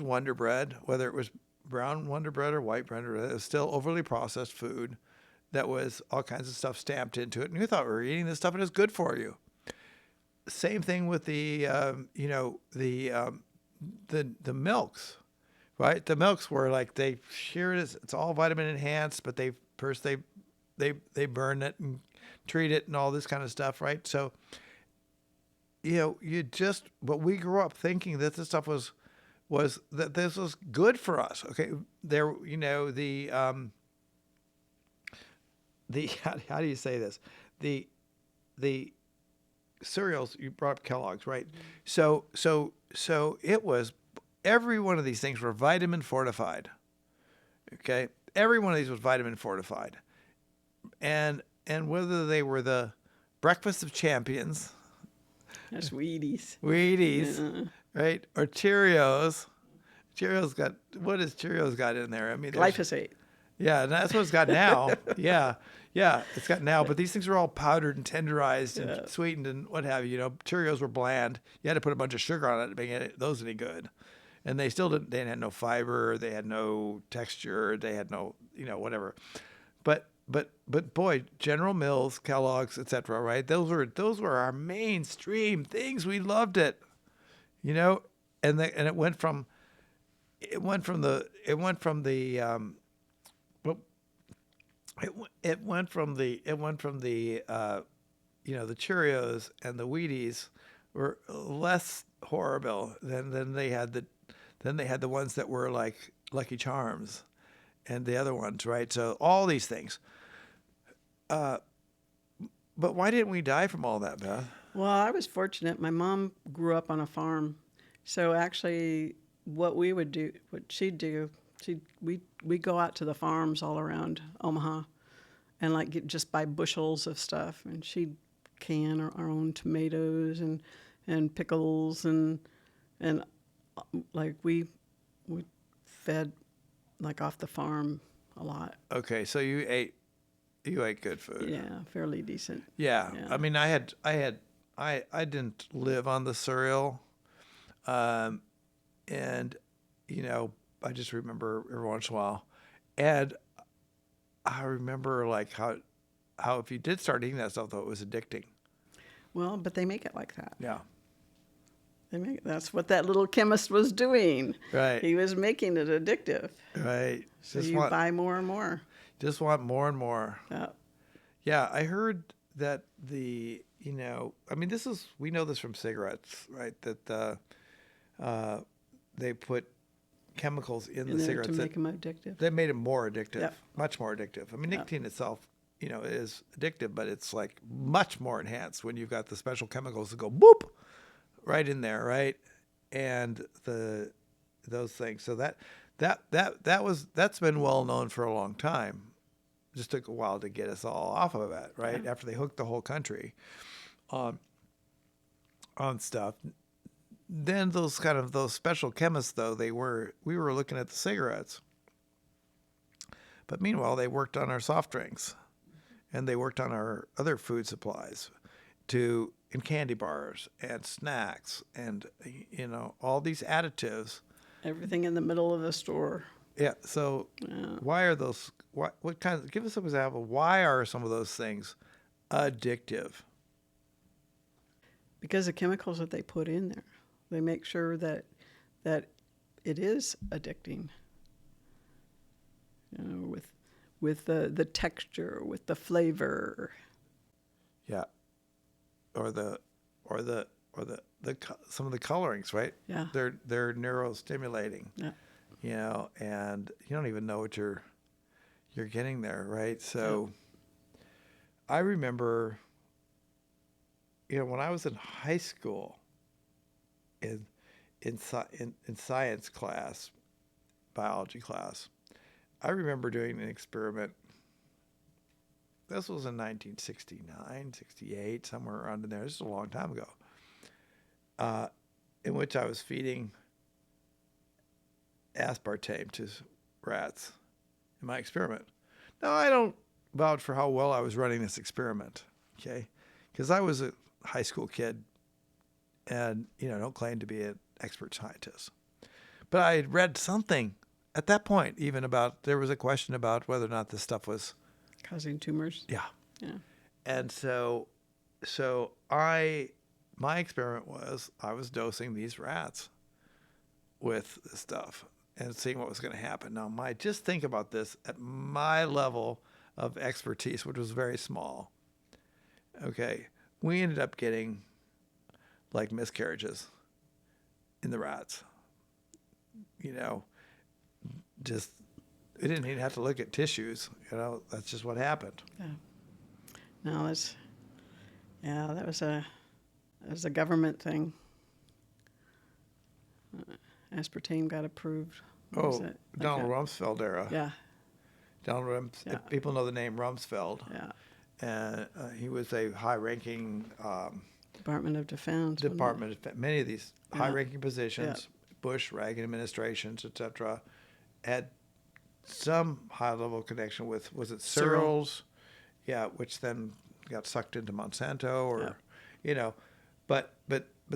Wonder Bread, whether it was brown Wonder Bread or white Wonder Bread. It was still overly processed food that was all kinds of stuff stamped into it, and we thought we were eating this stuff and it's good for you. Same thing with the milks, right? The milks were like it's all vitamin enhanced, but they burn it and treat it and all this kind of stuff, right? So but we grew up thinking that this stuff was that this was good for us. Okay, there the how do you say this? The cereals, you brought up Kellogg's, right? So it was, every one of these things were vitamin fortified. Okay, every one of these was vitamin fortified, and whether they were the breakfast of champions,
that's Wheaties,
right, or Cheerios. What has Cheerios got in there? I mean,
glyphosate.
Yeah, and that's what it's got now. Yeah, it's got now. But these things are all powdered and tenderized and sweetened and what have you. Cheerios were bland. You had to put a bunch of sugar on it to make those any good. And they still didn't. They had no fiber. They had no texture. They had no, whatever. But boy, General Mills, Kellogg's, etc. Right? Those were our mainstream things. We loved it. And it went from the the Cheerios and the Wheaties were less horrible than they had the ones that were like Lucky Charms and the other ones, right? So all these things. But why didn't we die from all that, Beth?
Well, I was fortunate. My mom grew up on a farm. So actually what she'd do, we go out to the farms all around Omaha and just buy bushels of stuff, and she'd can our own tomatoes and pickles and we fed off the farm a lot.
Okay, so you ate good food.
Yeah, fairly decent.
Yeah. I mean, I didn't live on the cereal, and I just remember every once in a while, and I remember how if you did start eating that stuff, though, it was addicting.
Well, but they make it like that.
Yeah.
That's what that little chemist was doing.
Right.
He was making it addictive.
Right.
So you buy more and more.
Just want more and more.
Yeah.
Yeah, I heard that we know this from cigarettes, right? That they put chemicals in
in
the
there to
cigarettes
make them addictive.
that made them more addictive,
Yep.
much more addictive. I mean,
Yep.
nicotine itself, is addictive, but it's like much more enhanced when you've got the special chemicals that go boop right in there, right? And those things. So that's been well known for a long time. Just took a while to get us all off of it, right?
Yeah.
After they hooked the whole country on stuff. Then those special chemists, though, we were looking at the cigarettes. But meanwhile, they worked on our soft drinks, and they worked on our other food supplies, in candy bars and snacks, and all these additives.
Everything in the middle of the store.
Yeah. So
Yeah.
why are those? What kind? Give us some example. Why are some of those things addictive?
Because the chemicals that they put in there, they make sure that it is addicting. With the texture, with the flavor.
Yeah. Or some of the colorings, right?
Yeah.
They're neurostimulating.
Yeah.
And you don't even know what you're getting there, right? So I remember, when I was in high school, in science class, biology class, I remember doing an experiment. This was in 1969, 68, somewhere around in there. This is a long time ago. In which I was feeding aspartame to rats in my experiment. Now, I don't vouch for how well I was running this experiment, okay? Because I was a high school kid and, don't claim to be an expert scientist. But I had read something at that point, there was a question about whether or not this stuff was
Causing tumors.
Yeah.
Yeah.
And so my experiment was I was dosing these rats with this stuff and seeing what was going to happen. Now, just think about this at my level of expertise, which was very small. Okay. We ended up getting like miscarriages in the rats. Just we didn't even have to look at tissues. That's just what happened.
Yeah. No, that was a government thing. Aspartame got approved. What was it?
Donald Rumsfeld era.
Yeah.
Donald
Yeah.
People know the name Rumsfeld.
Yeah.
And he was a high-ranking
Department of Defense.
Many of these
Yeah.
high-ranking positions, Bush, Reagan administrations, etc., had some high-level connection with, was it Searles? Yeah, which then got sucked into Monsanto, or but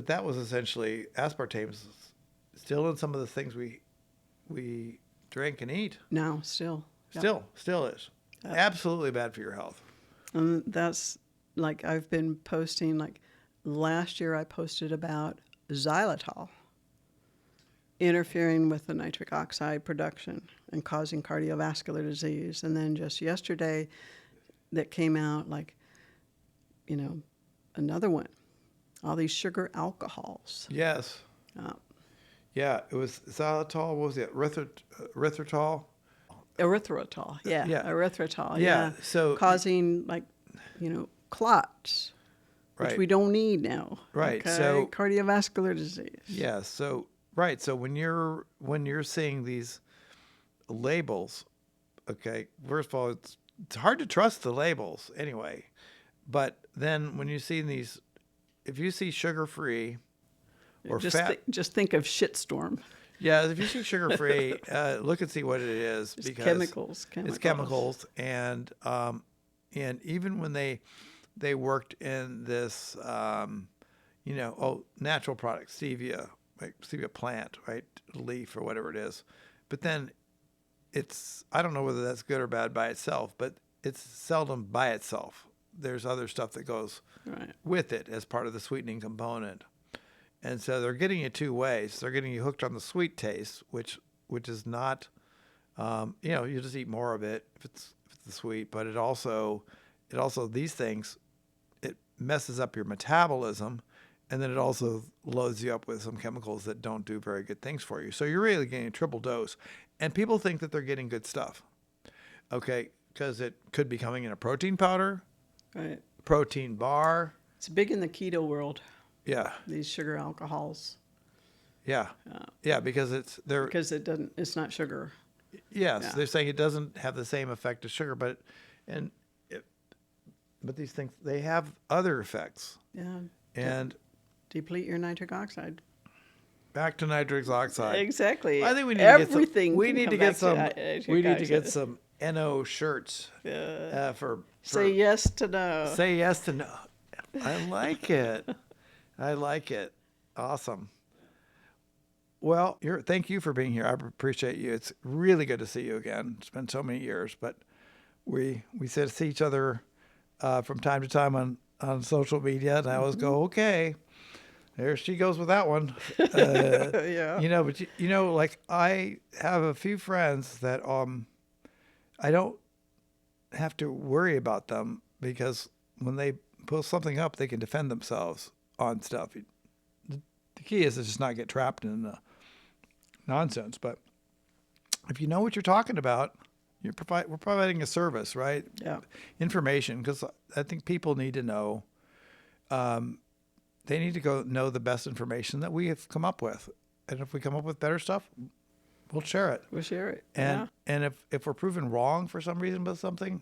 that was essentially aspartame's still in some of the things we drink and eat.
No, still.
Still is. Absolutely bad for your health.
And that's like I've been posting, like last year I posted about xylitol interfering with the nitric oxide production and causing cardiovascular disease. And then just yesterday that came out, another one, all these sugar alcohols.
Yes. Yeah, it was xylitol. What was it? Erythritol?
Erythritol, yeah. Erythritol,
Yeah, so
causing clots, which
Right.
we don't need now.
Right,
Okay?
so-
cardiovascular disease.
Yeah. So right. So when you're seeing these labels, okay. First of all, it's hard to trust the labels anyway. But then when you see these, if you see sugar-free or fat,
Just think of shitstorm.
yeah. If you see sugar-free, look and see what it is,
It's
because
chemicals.
it's chemicals, and even when they worked in this, natural product, stevia, like stevia plant, right, leaf or whatever it is, but then I don't know whether that's good or bad by itself, but it's seldom by itself. There's other stuff that goes
Right.
with it as part of the sweetening component. And so they're getting you two ways. They're getting you hooked on the sweet taste, which is not, you just eat more of it if it's the sweet, but it also these things, it messes up your metabolism, and then it also loads you up with some chemicals that don't do very good things for you. So you're really getting a triple dose. And people think that they're getting good stuff, okay, because it could be coming in a protein powder,
Right.
protein bar.
It's big in the keto world,
Yeah,
these sugar alcohols,
yeah, yeah, because
because it's not sugar.
yes,
Yeah.
they're saying it doesn't have the same effect as sugar, but these things, they have other effects.
Yeah.
And
Deplete your nitric oxide.
back to nitric oxide.
Exactly.
I think we need
Everything.
to get some. We
can
need
come
to get
back
some.
nitric
We need to get
oxide.
some NO shirts for
Say yes to no.
say yes to no. I like it. I like it. Awesome. Well, thank you for being here. I appreciate you. It's really good to see you again. It's been so many years, but we see each other from time to time on social media, and I always go, okay, there she goes with that one.
Yeah.
But like I have a few friends that I don't have to worry about them because when they post something up, they can defend themselves on stuff. The key is to just not get trapped in the nonsense. But if you know what you're talking about, we're providing a service, right?
Yeah.
Information, because I think people need to know. They need to go know the best information that we have come up with, and if we come up with better stuff, we'll share it.
We'll share it.
And if we're proven wrong for some reason with something,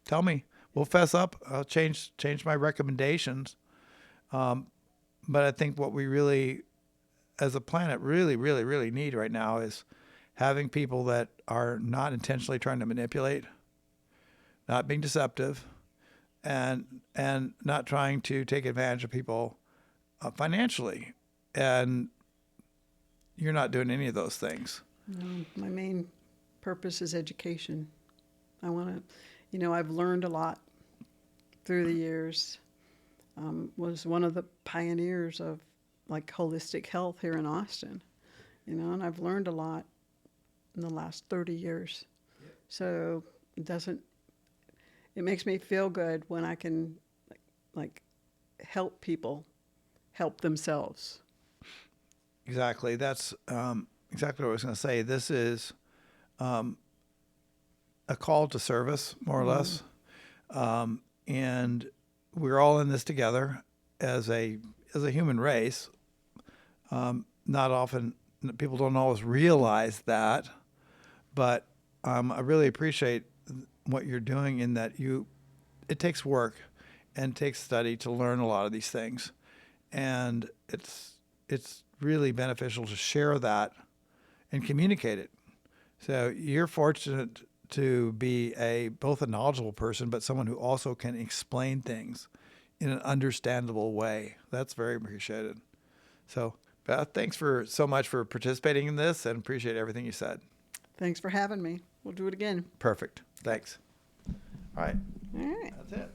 tell me. We'll fess up. I'll change my recommendations. But I think what we really, as a planet, really, really, really need right now is having people that are not intentionally trying to manipulate, not being deceptive, and not trying to take advantage of people financially. And you're not doing any of those things.
No, my main purpose is education. I want to, I've learned a lot through the years. Was one of the pioneers of like holistic health here in Austin, and I've learned a lot in the last 30 years. Yeah. So it makes me feel good when I can like help people help themselves.
Exactly. That's exactly what I was going to say. This is a call to service, more or less. And we're all in this together as a human race. Not often, people don't always realize that, but I really appreciate what you're doing in that it takes work and takes study to learn a lot of these things. And it's really beneficial to share that and communicate it. So you're fortunate to be both a knowledgeable person, but someone who also can explain things in an understandable way. That's very appreciated. So Beth, thanks so much for participating in this, and appreciate everything you said.
Thanks for having me. We'll do it again.
Perfect. Thanks. All right.
All right.
That's it.